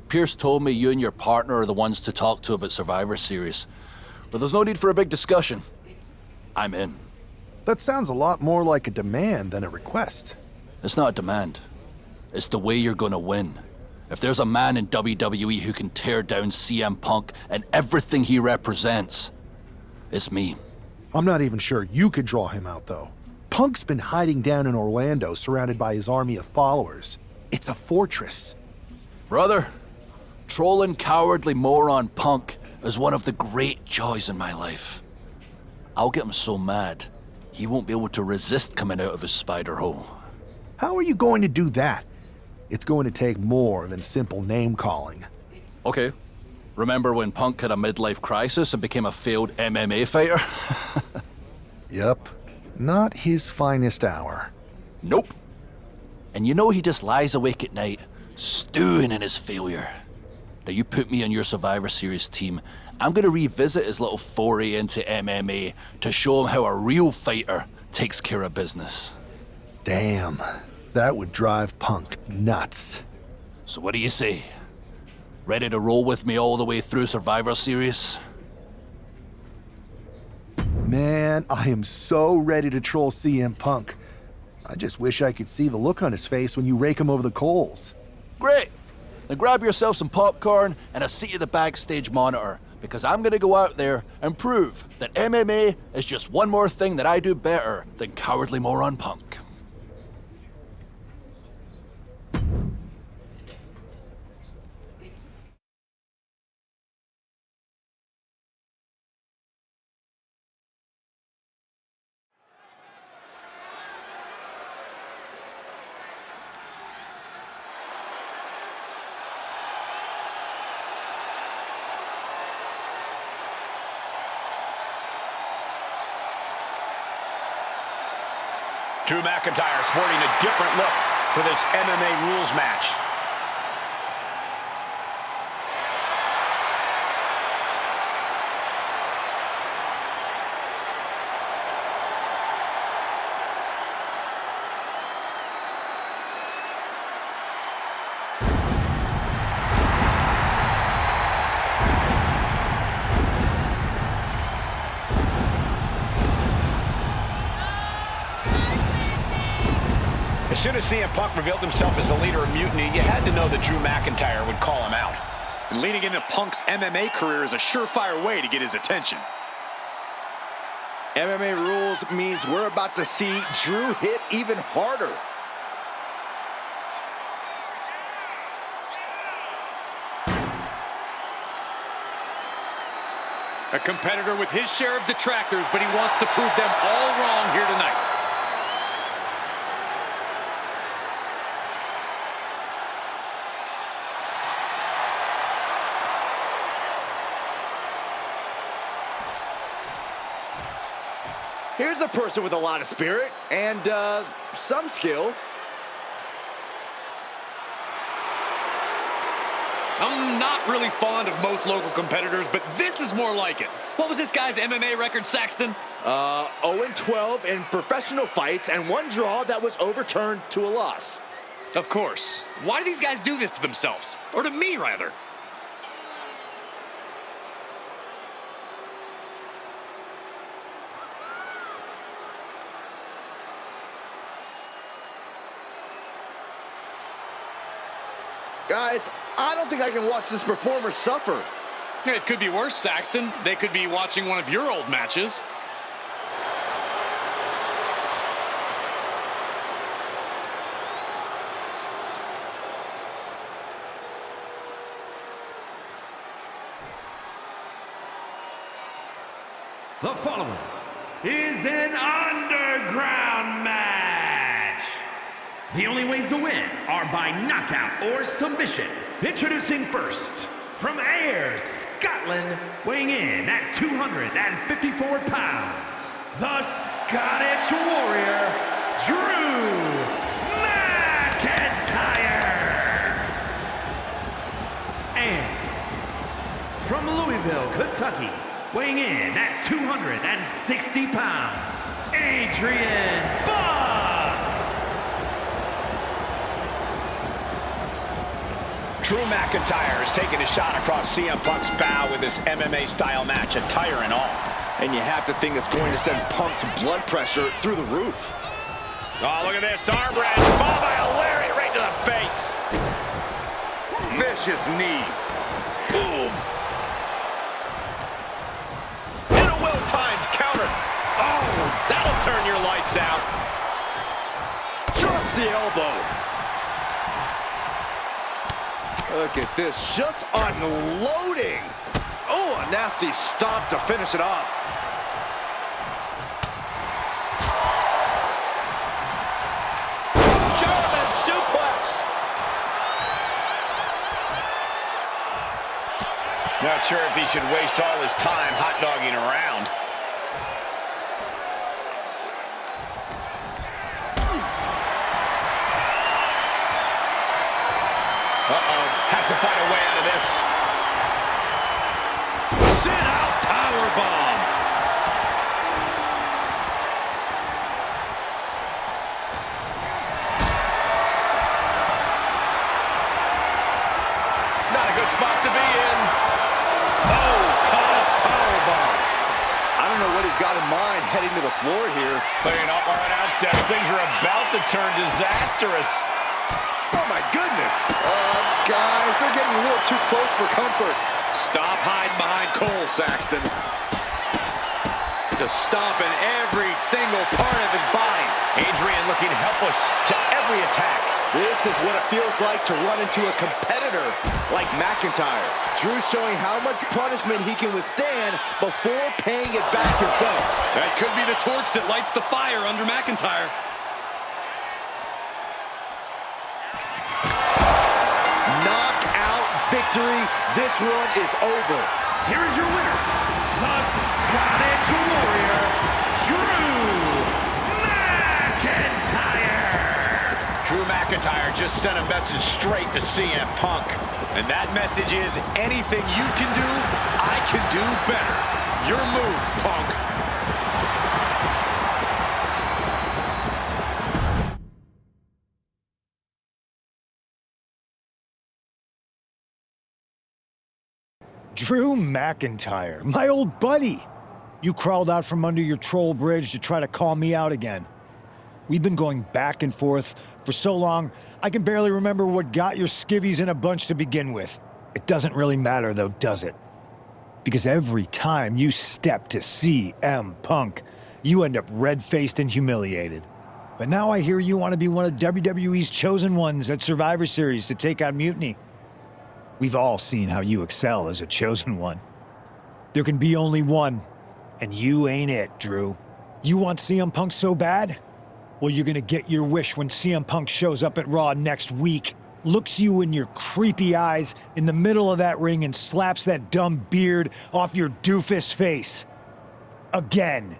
Pierce told me you and your partner are the ones to talk to about Survivor Series. But there's no need for a big discussion. I'm in. That sounds a lot more like a demand than a request. It's not a demand. It's the way you're gonna win. If there's a man in WWE who can tear down CM Punk and everything he represents, it's me. I'm not even sure you could draw him out, though. Punk's been hiding down in Orlando, surrounded by his army of followers. It's a fortress. Brother, trolling cowardly moron Punk is one of the great joys in my life. I'll get him so mad, he won't be able to resist coming out of his spider hole. How are you going to do that? It's going to take more than simple name-calling. Okay. Remember when Punk had a midlife crisis and became a failed MMA fighter? Yep. Not his finest hour. Nope. And you know he just lies awake at night, stewing in his failure. Now you put me on your Survivor Series team, I'm gonna revisit his little foray into MMA to show him how a real fighter takes care of business. Damn. That would drive Punk nuts. So what do you say? Ready to roll with me all the way through Survivor Series? Man, I am so ready to troll CM Punk. I just wish I could see the look on his face when you rake him over the coals. Great! Then grab yourself some popcorn and a seat at the backstage monitor, because I'm gonna go out there and prove that MMA is just one more thing that I do better than cowardly moron Punk. Drew McIntyre sporting a different look for this MMA rules match. As soon as CM Punk revealed himself as the leader of Mutiny, you had to know that Drew McIntyre would call him out. And leading into Punk's MMA career is a surefire way to get his attention. MMA rules means we're about to see Drew hit even harder. A competitor with his share of detractors, but he wants to prove them all wrong here tonight. Here's a person with a lot of spirit and some skill. I'm not really fond of most local competitors, but this is more like it. What was this guy's MMA record, Saxton? 0-12 in professional fights and one draw that was overturned to a loss. Of course. Why do these guys do this to themselves? Or to me, rather? Guys, I don't think I can watch this performer suffer. It could be worse, Saxton. They could be watching one of your old matches. The following is an underground match. The only ways to win are by knockout or submission. Introducing first, from Ayr, Scotland, weighing in at 254 pounds, the Scottish Warrior, Drew McIntyre. And from Louisville, Kentucky, weighing in at 260 pounds, Adrian Buck. Drew McIntyre is taking a shot across CM Punk's bow with this MMA-style match, attire and all. And you have to think it's going to send Punk's blood pressure through the roof. Oh, look at this. Arm wrench, followed by a lariat right to the face. Vicious knee. Boom. And a well-timed counter. Oh, that'll turn your lights out. Drops the elbow. Look at this, just unloading. Oh, a nasty stop to finish it off. Not sure if he should waste all his time hot-dogging around. Uh-oh, has to find a way out of this. Sit-out powerbomb. Not a good spot to be in. Oh, caught a powerbomb. I don't know what he's got in mind heading to the floor here. Clearing up our announce desk. Things are about to turn disastrous. Oh, my goodness. Guys, they're getting a little too close for comfort. Stop hiding behind Cole, Saxton. Just stomping every single part of his body. Adrian looking helpless to every attack. This is what it feels like to run into a competitor like McIntyre. Drew's showing how much punishment he can withstand before paying it back himself. That could be the torch that lights the fire under McIntyre. Knockout victory. This one is over. Here is your winner, the Scottish Warrior, Drew McIntyre. Drew McIntyre just sent a message straight to CM Punk. And that message is, anything you can do, I can do better. Your move, Punk. Drew McIntyre, my old buddy. You crawled out from under your troll bridge to try to call me out again. We've been going back and forth for so long, I can barely remember what got your skivvies in a bunch to begin with. It doesn't really matter though, does it? Because every time you step to CM Punk, you end up red-faced and humiliated. But now I hear you want to be one of WWE's chosen ones at Survivor Series to take on Mutiny. We've all seen how you excel as a chosen one. There can be only one, and you ain't it, Drew. You want CM Punk so bad? Well, you're gonna get your wish when CM Punk shows up at Raw next week, looks you in your creepy eyes in the middle of that ring and slaps that dumb beard off your doofus face. Again.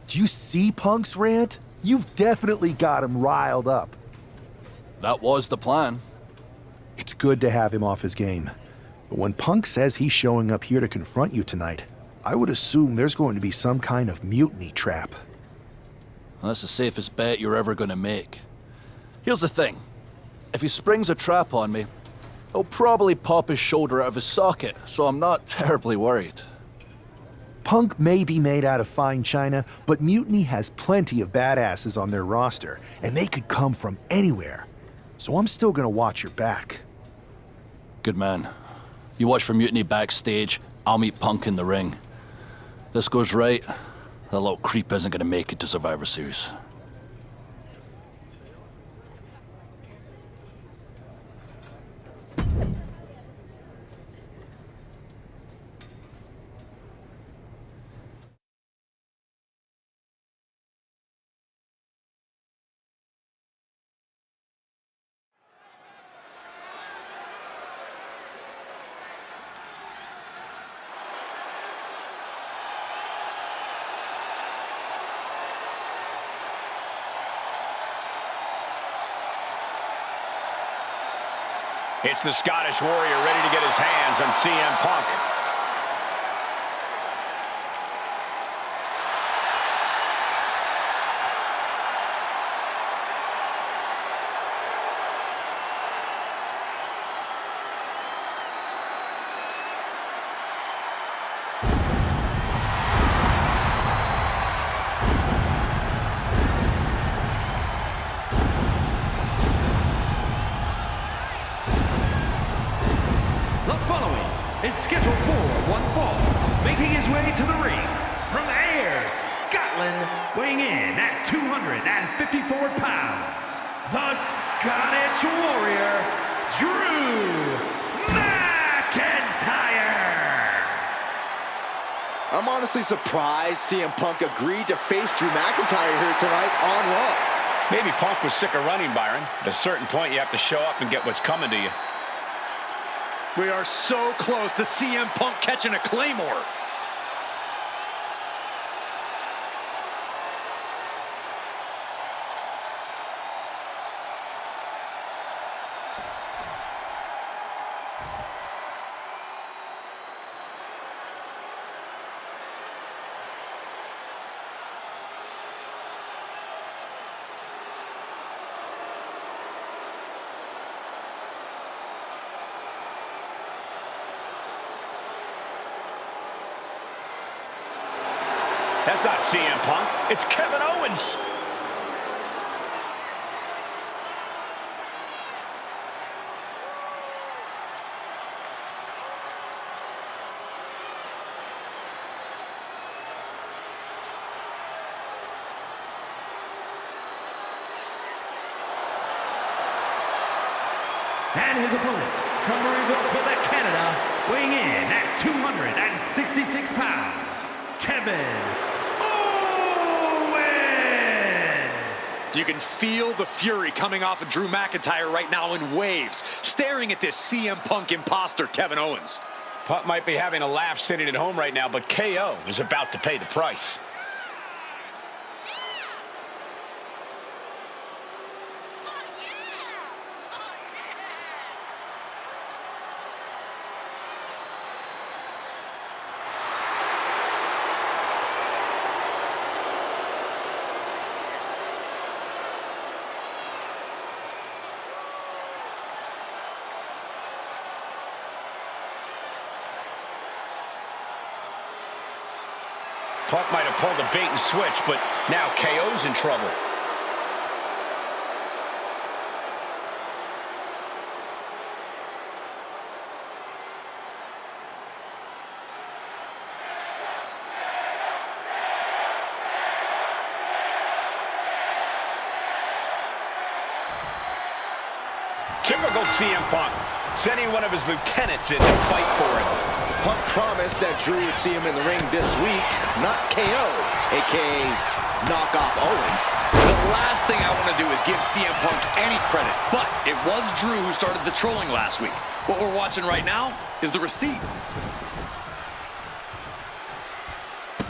Do you see Punk's rant? You've definitely got him riled up. That was the plan. It's good to have him off his game. But when Punk says he's showing up here to confront you tonight, I would assume there's going to be some kind of mutiny trap. Well, that's the safest bet you're ever going to make. Here's the thing. If he springs a trap on me, he'll probably pop his shoulder out of his socket, so I'm not terribly worried. Punk may be made out of fine china, but Mutiny has plenty of badasses on their roster, and they could come from anywhere. So I'm still gonna watch your back. Good man. You watch for Mutiny backstage, I'll meet Punk in the ring. This goes right, that little creep isn't gonna make it to Survivor Series. It's the Scottish Warrior ready to get his hands on CM Punk. Is scheduled for one fall, making his way to the ring from Ayr, Scotland. Scotland, weighing in at 254 pounds, the Scottish Warrior, Drew McIntyre. I'm honestly surprised CM Punk agreed to face Drew McIntyre here tonight on Raw. Maybe Punk was sick of running, Byron. At a certain point, you have to show up and get what's coming to you. We are so close to CM Punk catching a Claymore. That's not CM Punk. It's Kevin Owens. And his opponent, from Marieville, Quebec, Canada, weighing in at 266 pounds, Kevin Owens! You can feel the fury coming off of Drew McIntyre right now in waves, staring at this CM Punk imposter, Kevin Owens. Punk might be having a laugh sitting at home right now, but KO is about to pay the price. Punk might have pulled a bait and switch, but now KO's in trouble. Typical CM Punk, sending one of his lieutenants in to fight for him. Punk promised that Drew would see him in the ring this week, not KO, a.k.a. knock off Owens. The last thing I want to do is give CM Punk any credit, but it was Drew who started the trolling last week. What we're watching right now is the receipt.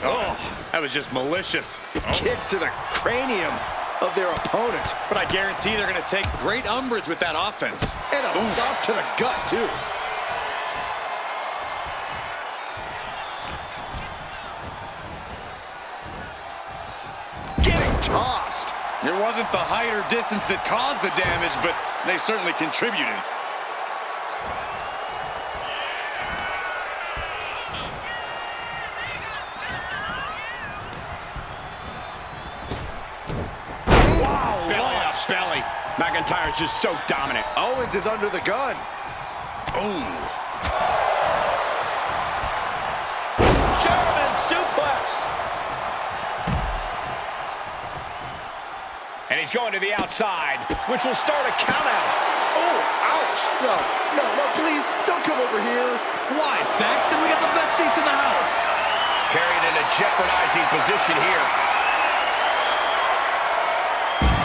Oh, that was just malicious. Kicks to the cranium of their opponent. But I guarantee they're going to take great umbrage with that offense. And a stop to the gut, too. Tossed. It wasn't the height or distance that caused the damage, but they certainly contributed. Wow, belly to belly. McIntyre's just so dominant. Owens is under the gun. Ooh. German suplex. And he's going to the outside, which will start a countout. Oh, ouch. No, please, don't come over here. Why, Saxton? We got the best seats in the house. Carried in a jeopardizing position here.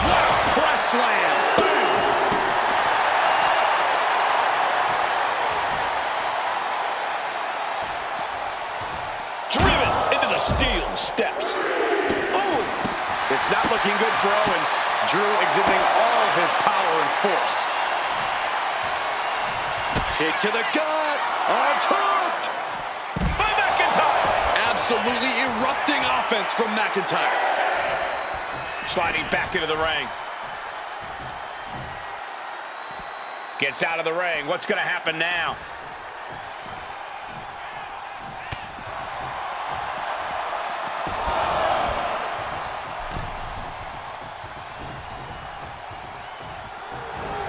What a press slam. Boom. Driven into the steel steps. It's not looking good for Owens. Drew exhibiting all his power and force. Kick to the gut. Arms hooked. By McIntyre. Absolutely erupting offense from McIntyre. Sliding back into the ring. Gets out of the ring. What's going to happen now?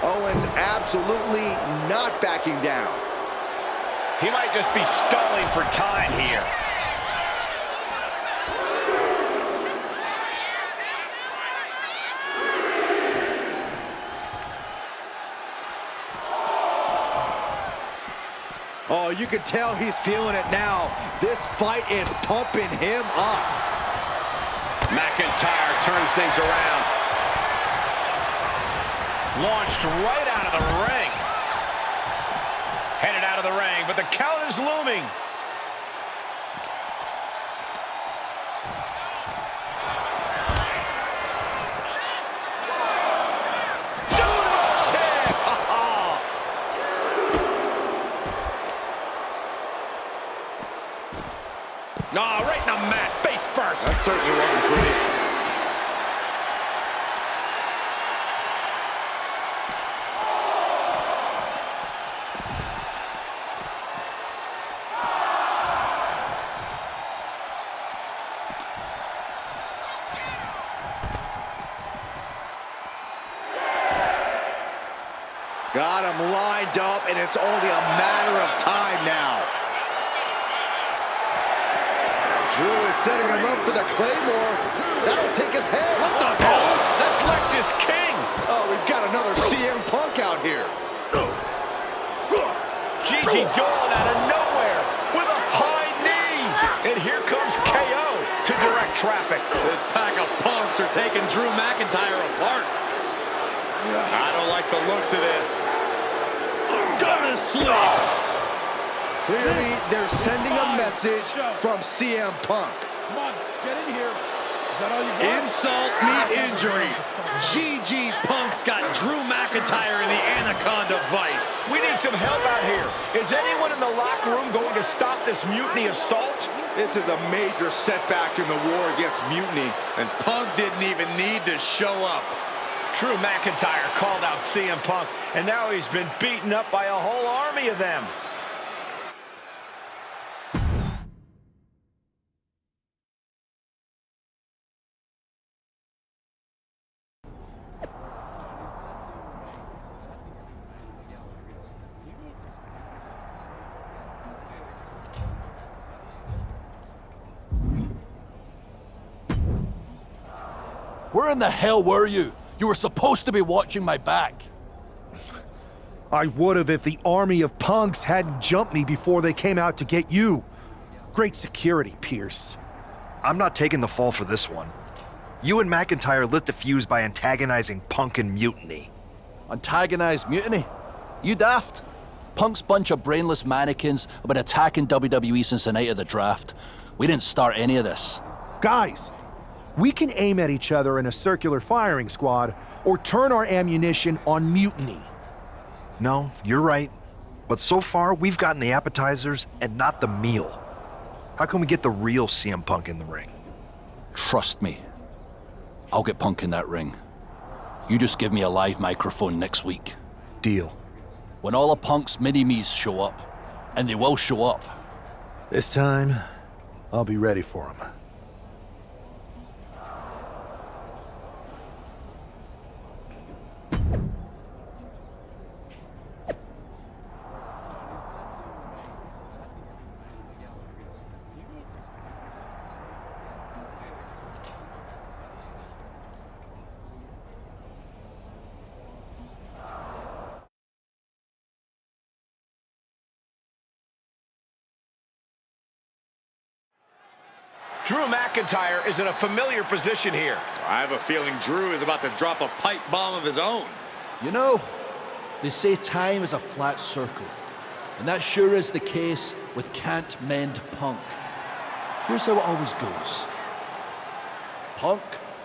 Owens absolutely not backing down. He might just be stalling for time here. Oh, you can tell he's feeling it now. This fight is pumping him up. McIntyre turns things around. Launched right out of the ring. Headed out of the ring, but the count is looming. Oh, right in the mat, face first. That certainly wasn't pretty. Got him lined up, and it's only a matter of time now. Drew is setting him up for the Claymore. That'll take his head. What the hell? That's Lexis King. Oh, we've got another CM Punk out here. Gigi Dolan out of nowhere with a high knee. And here comes KO to direct traffic. This pack of punks are taking Drew McIntyre apart. I don't like the looks of this. I'm gonna sleep. Clearly, they're sending a message from CM Punk. Come on, get in here. Is that all you got? Insult meet injury. GG Punk's got Drew McIntyre in the Anaconda Vice. We need some help out here. Is anyone in the locker room going to stop this mutiny assault? This is a major setback in the war against Mutiny. And Punk didn't even need to show up. Drew McIntyre called out CM Punk, and now he's been beaten up by a whole army of them. Where in the hell were you? You were supposed to be watching my back. I would have if the army of punks hadn't jumped me before they came out to get you. Great security, Pierce. I'm not taking the fall for this one. You and McIntyre lit the fuse by antagonizing Punk and Mutiny. Antagonized Mutiny? You daft? Punk's bunch of brainless mannequins have been attacking WWE since the night of the draft. We didn't start any of this. Guys, we can aim at each other in a circular firing squad or turn our ammunition on Mutiny. No, you're right. But so far, we've gotten the appetizers and not the meal. How can we get the real CM Punk in the ring? Trust me. I'll get Punk in that ring. You just give me a live microphone next week. Deal. When all of Punk's mini-me's show up, and they will show up. This time, I'll be ready for him. Drew McIntyre is in a familiar position here. I have a feeling Drew is about to drop a pipe bomb of his own. You know, they say time is a flat circle. And that sure is the case with Can't Mend Punk. Here's how it always goes. Punk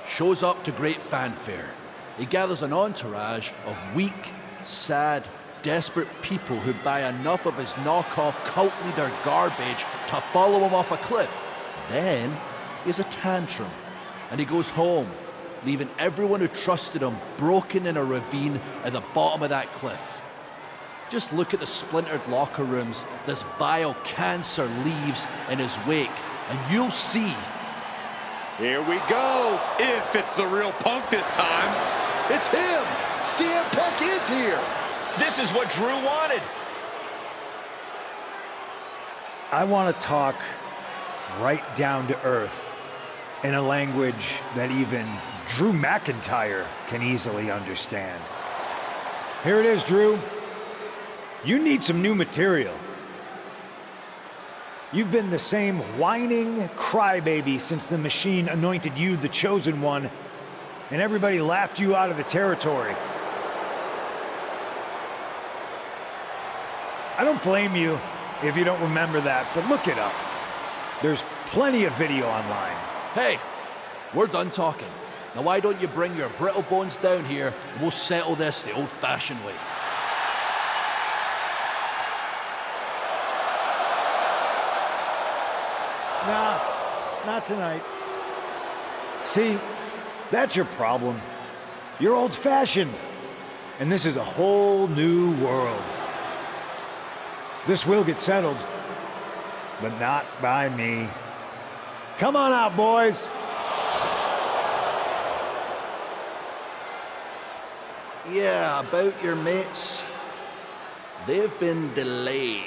shows up to great fanfare. He gathers an entourage of weak, sad, desperate people who buy enough of his knockoff cult leader garbage to follow him off a cliff. Then he has a tantrum, and he goes home, leaving everyone who trusted him broken in a ravine at the bottom of that cliff. Just look at the splintered locker rooms this vile cancer leaves in his wake, and you'll see. Here we go. If it's the real Punk this time. It's him. CM Punk is here. This is what Drew wanted. I want to talk right down to earth in a language that even Drew McIntyre can easily understand. Here it is, Drew. You need some new material. You've been the same whining crybaby since the Machine anointed you the Chosen One, and everybody laughed you out of the territory. I don't blame you if you don't remember that, but look it up. There's plenty of video online. Hey, we're done talking. Now why don't you bring your brittle bones down here and we'll settle this the old-fashioned way. Nah, not tonight. See, that's your problem. You're old-fashioned, and this is a whole new world. This will get settled, but not by me. Come on out, boys. Yeah, about your mates. They've been delayed.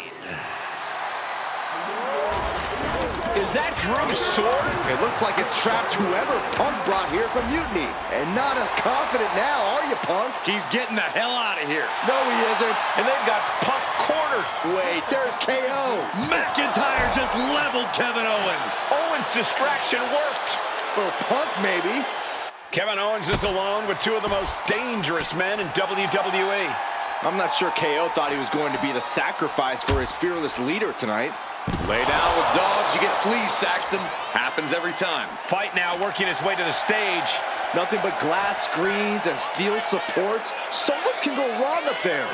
Is that Drew's sword? It looks like it's trapped whoever Punk brought here from Mutiny. And not as confident now, are you, Punk? He's getting the hell out of here. No, he isn't. And they've got Punk cornered. Wait, there's KO. McIntyre just leveled Kevin Owens. Owens' distraction worked. For Punk, maybe. Kevin Owens is alone with two of the most dangerous men in WWE. I'm not sure KO thought he was going to be the sacrifice for his fearless leader tonight. Lay down with dogs, you get fleas, Saxton. Happens every time. Fight now working its way to the stage. Nothing but glass screens and steel supports. So much can go wrong up there.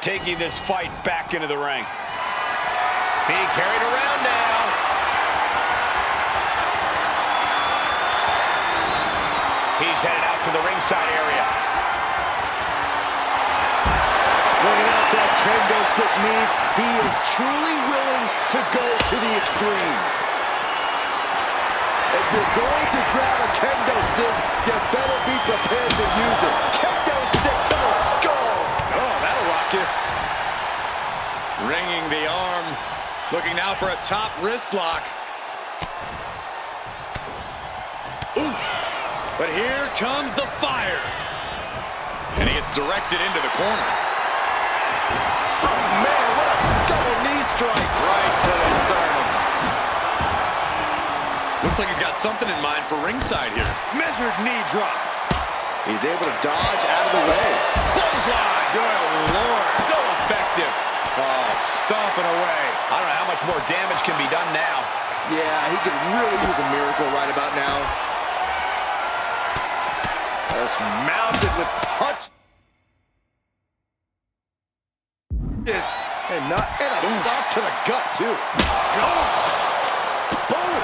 Taking this fight back into the ring. Being carried around now. He's headed out to the ringside area. Bringing out that kendo stick means he is truly willing to go to the extreme. If you're going to grab a kendo stick, you better be prepared to use it. Kendo stick to the skull. Oh, that'll rock you. Ringing the arm. Looking now for a top wrist block. Oof. But here comes the fire. And he gets directed into the corner. Oh, man, what a double knee strike. Right to the sternum. Looks like he's got something in mind for ringside here. Measured knee drop. He's able to dodge out of the way. Clothesline. Good Lord. So effective. Oh, stomping away. I don't know how much more damage can be done now. Yeah, he could really use a miracle right about now. Just mounted with punch. And a stop to the gut, too. Oh. Boom.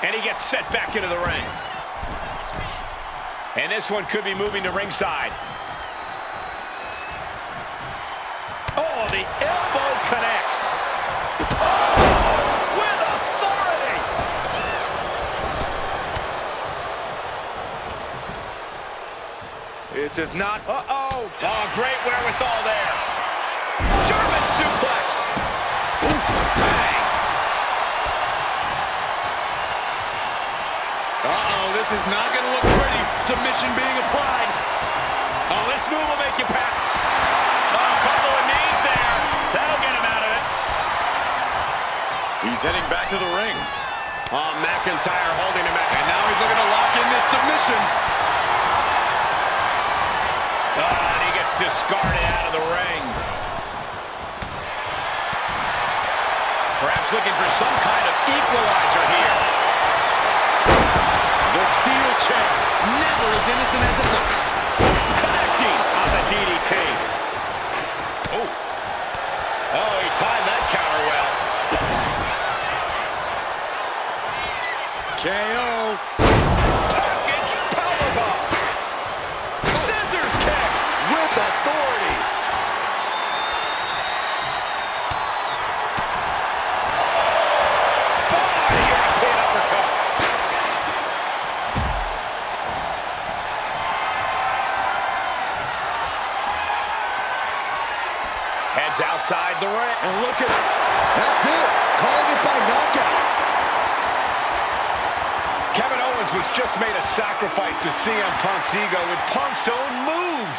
And he gets set back into the ring. And this one could be moving to ringside. Oh, the elbow connects. Oh, with authority. This is not... Uh-oh. Oh, great wherewithal there. German suplex. Oof, bang. Uh-oh, this is not going to look pretty. Submission being applied. Oh, this move will make you pat. Oh, a couple of knees there. That'll get him out of it. He's heading back to the ring. Oh, McIntyre holding him back. And now he's looking to lock in this submission. Oh, and he gets discarded out of the ring. Perhaps looking for some kind of equalizer here. The steel chair, never as innocent as it looks. Connecting on the DDT. Oh. Oh, he timed that counter well. KO. Package powerbomb. Scissors kick. With authority. Body European uppercut. Heads outside the ring. And look at it. That's it. Calling it by knockout. Kevin Owens was just made a sacrifice to CM Punk's ego with Punk's own move.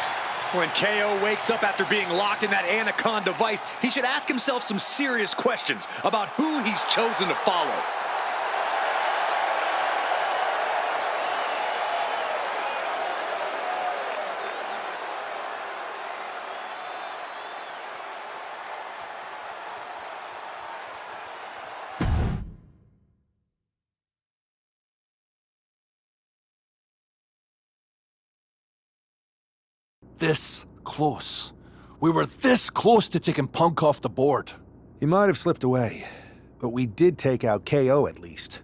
When KO wakes up after being locked in that Anaconda vice, he should ask himself some serious questions about who he's chosen to follow. This close. We were this close to taking Punk off the board. He might have slipped away, but we did take out KO at least.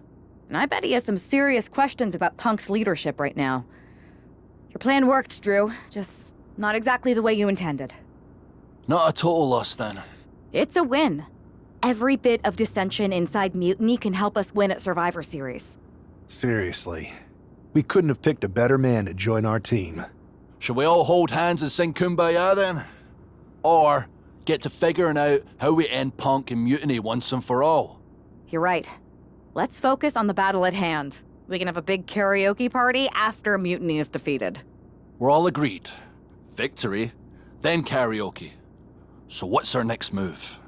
And I bet he has some serious questions about Punk's leadership right now. Your plan worked, Drew. Just not exactly the way you intended. Not a total loss, then. It's a win. Every bit of dissension inside Mutiny can help us win at Survivor Series. Seriously. We couldn't have picked a better man to join our team. Should we all hold hands and sing Kumbaya then? Or get to figuring out how we end Punk and Mutiny once and for all? You're right. Let's focus on the battle at hand. We can have a big karaoke party after Mutiny is defeated. We're all agreed. Victory, then karaoke. So what's our next move?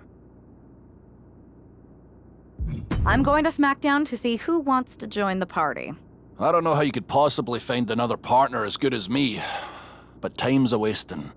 I'm going to SmackDown to see who wants to join the party. I don't know how you could possibly find another partner as good as me, but time's a-wasting.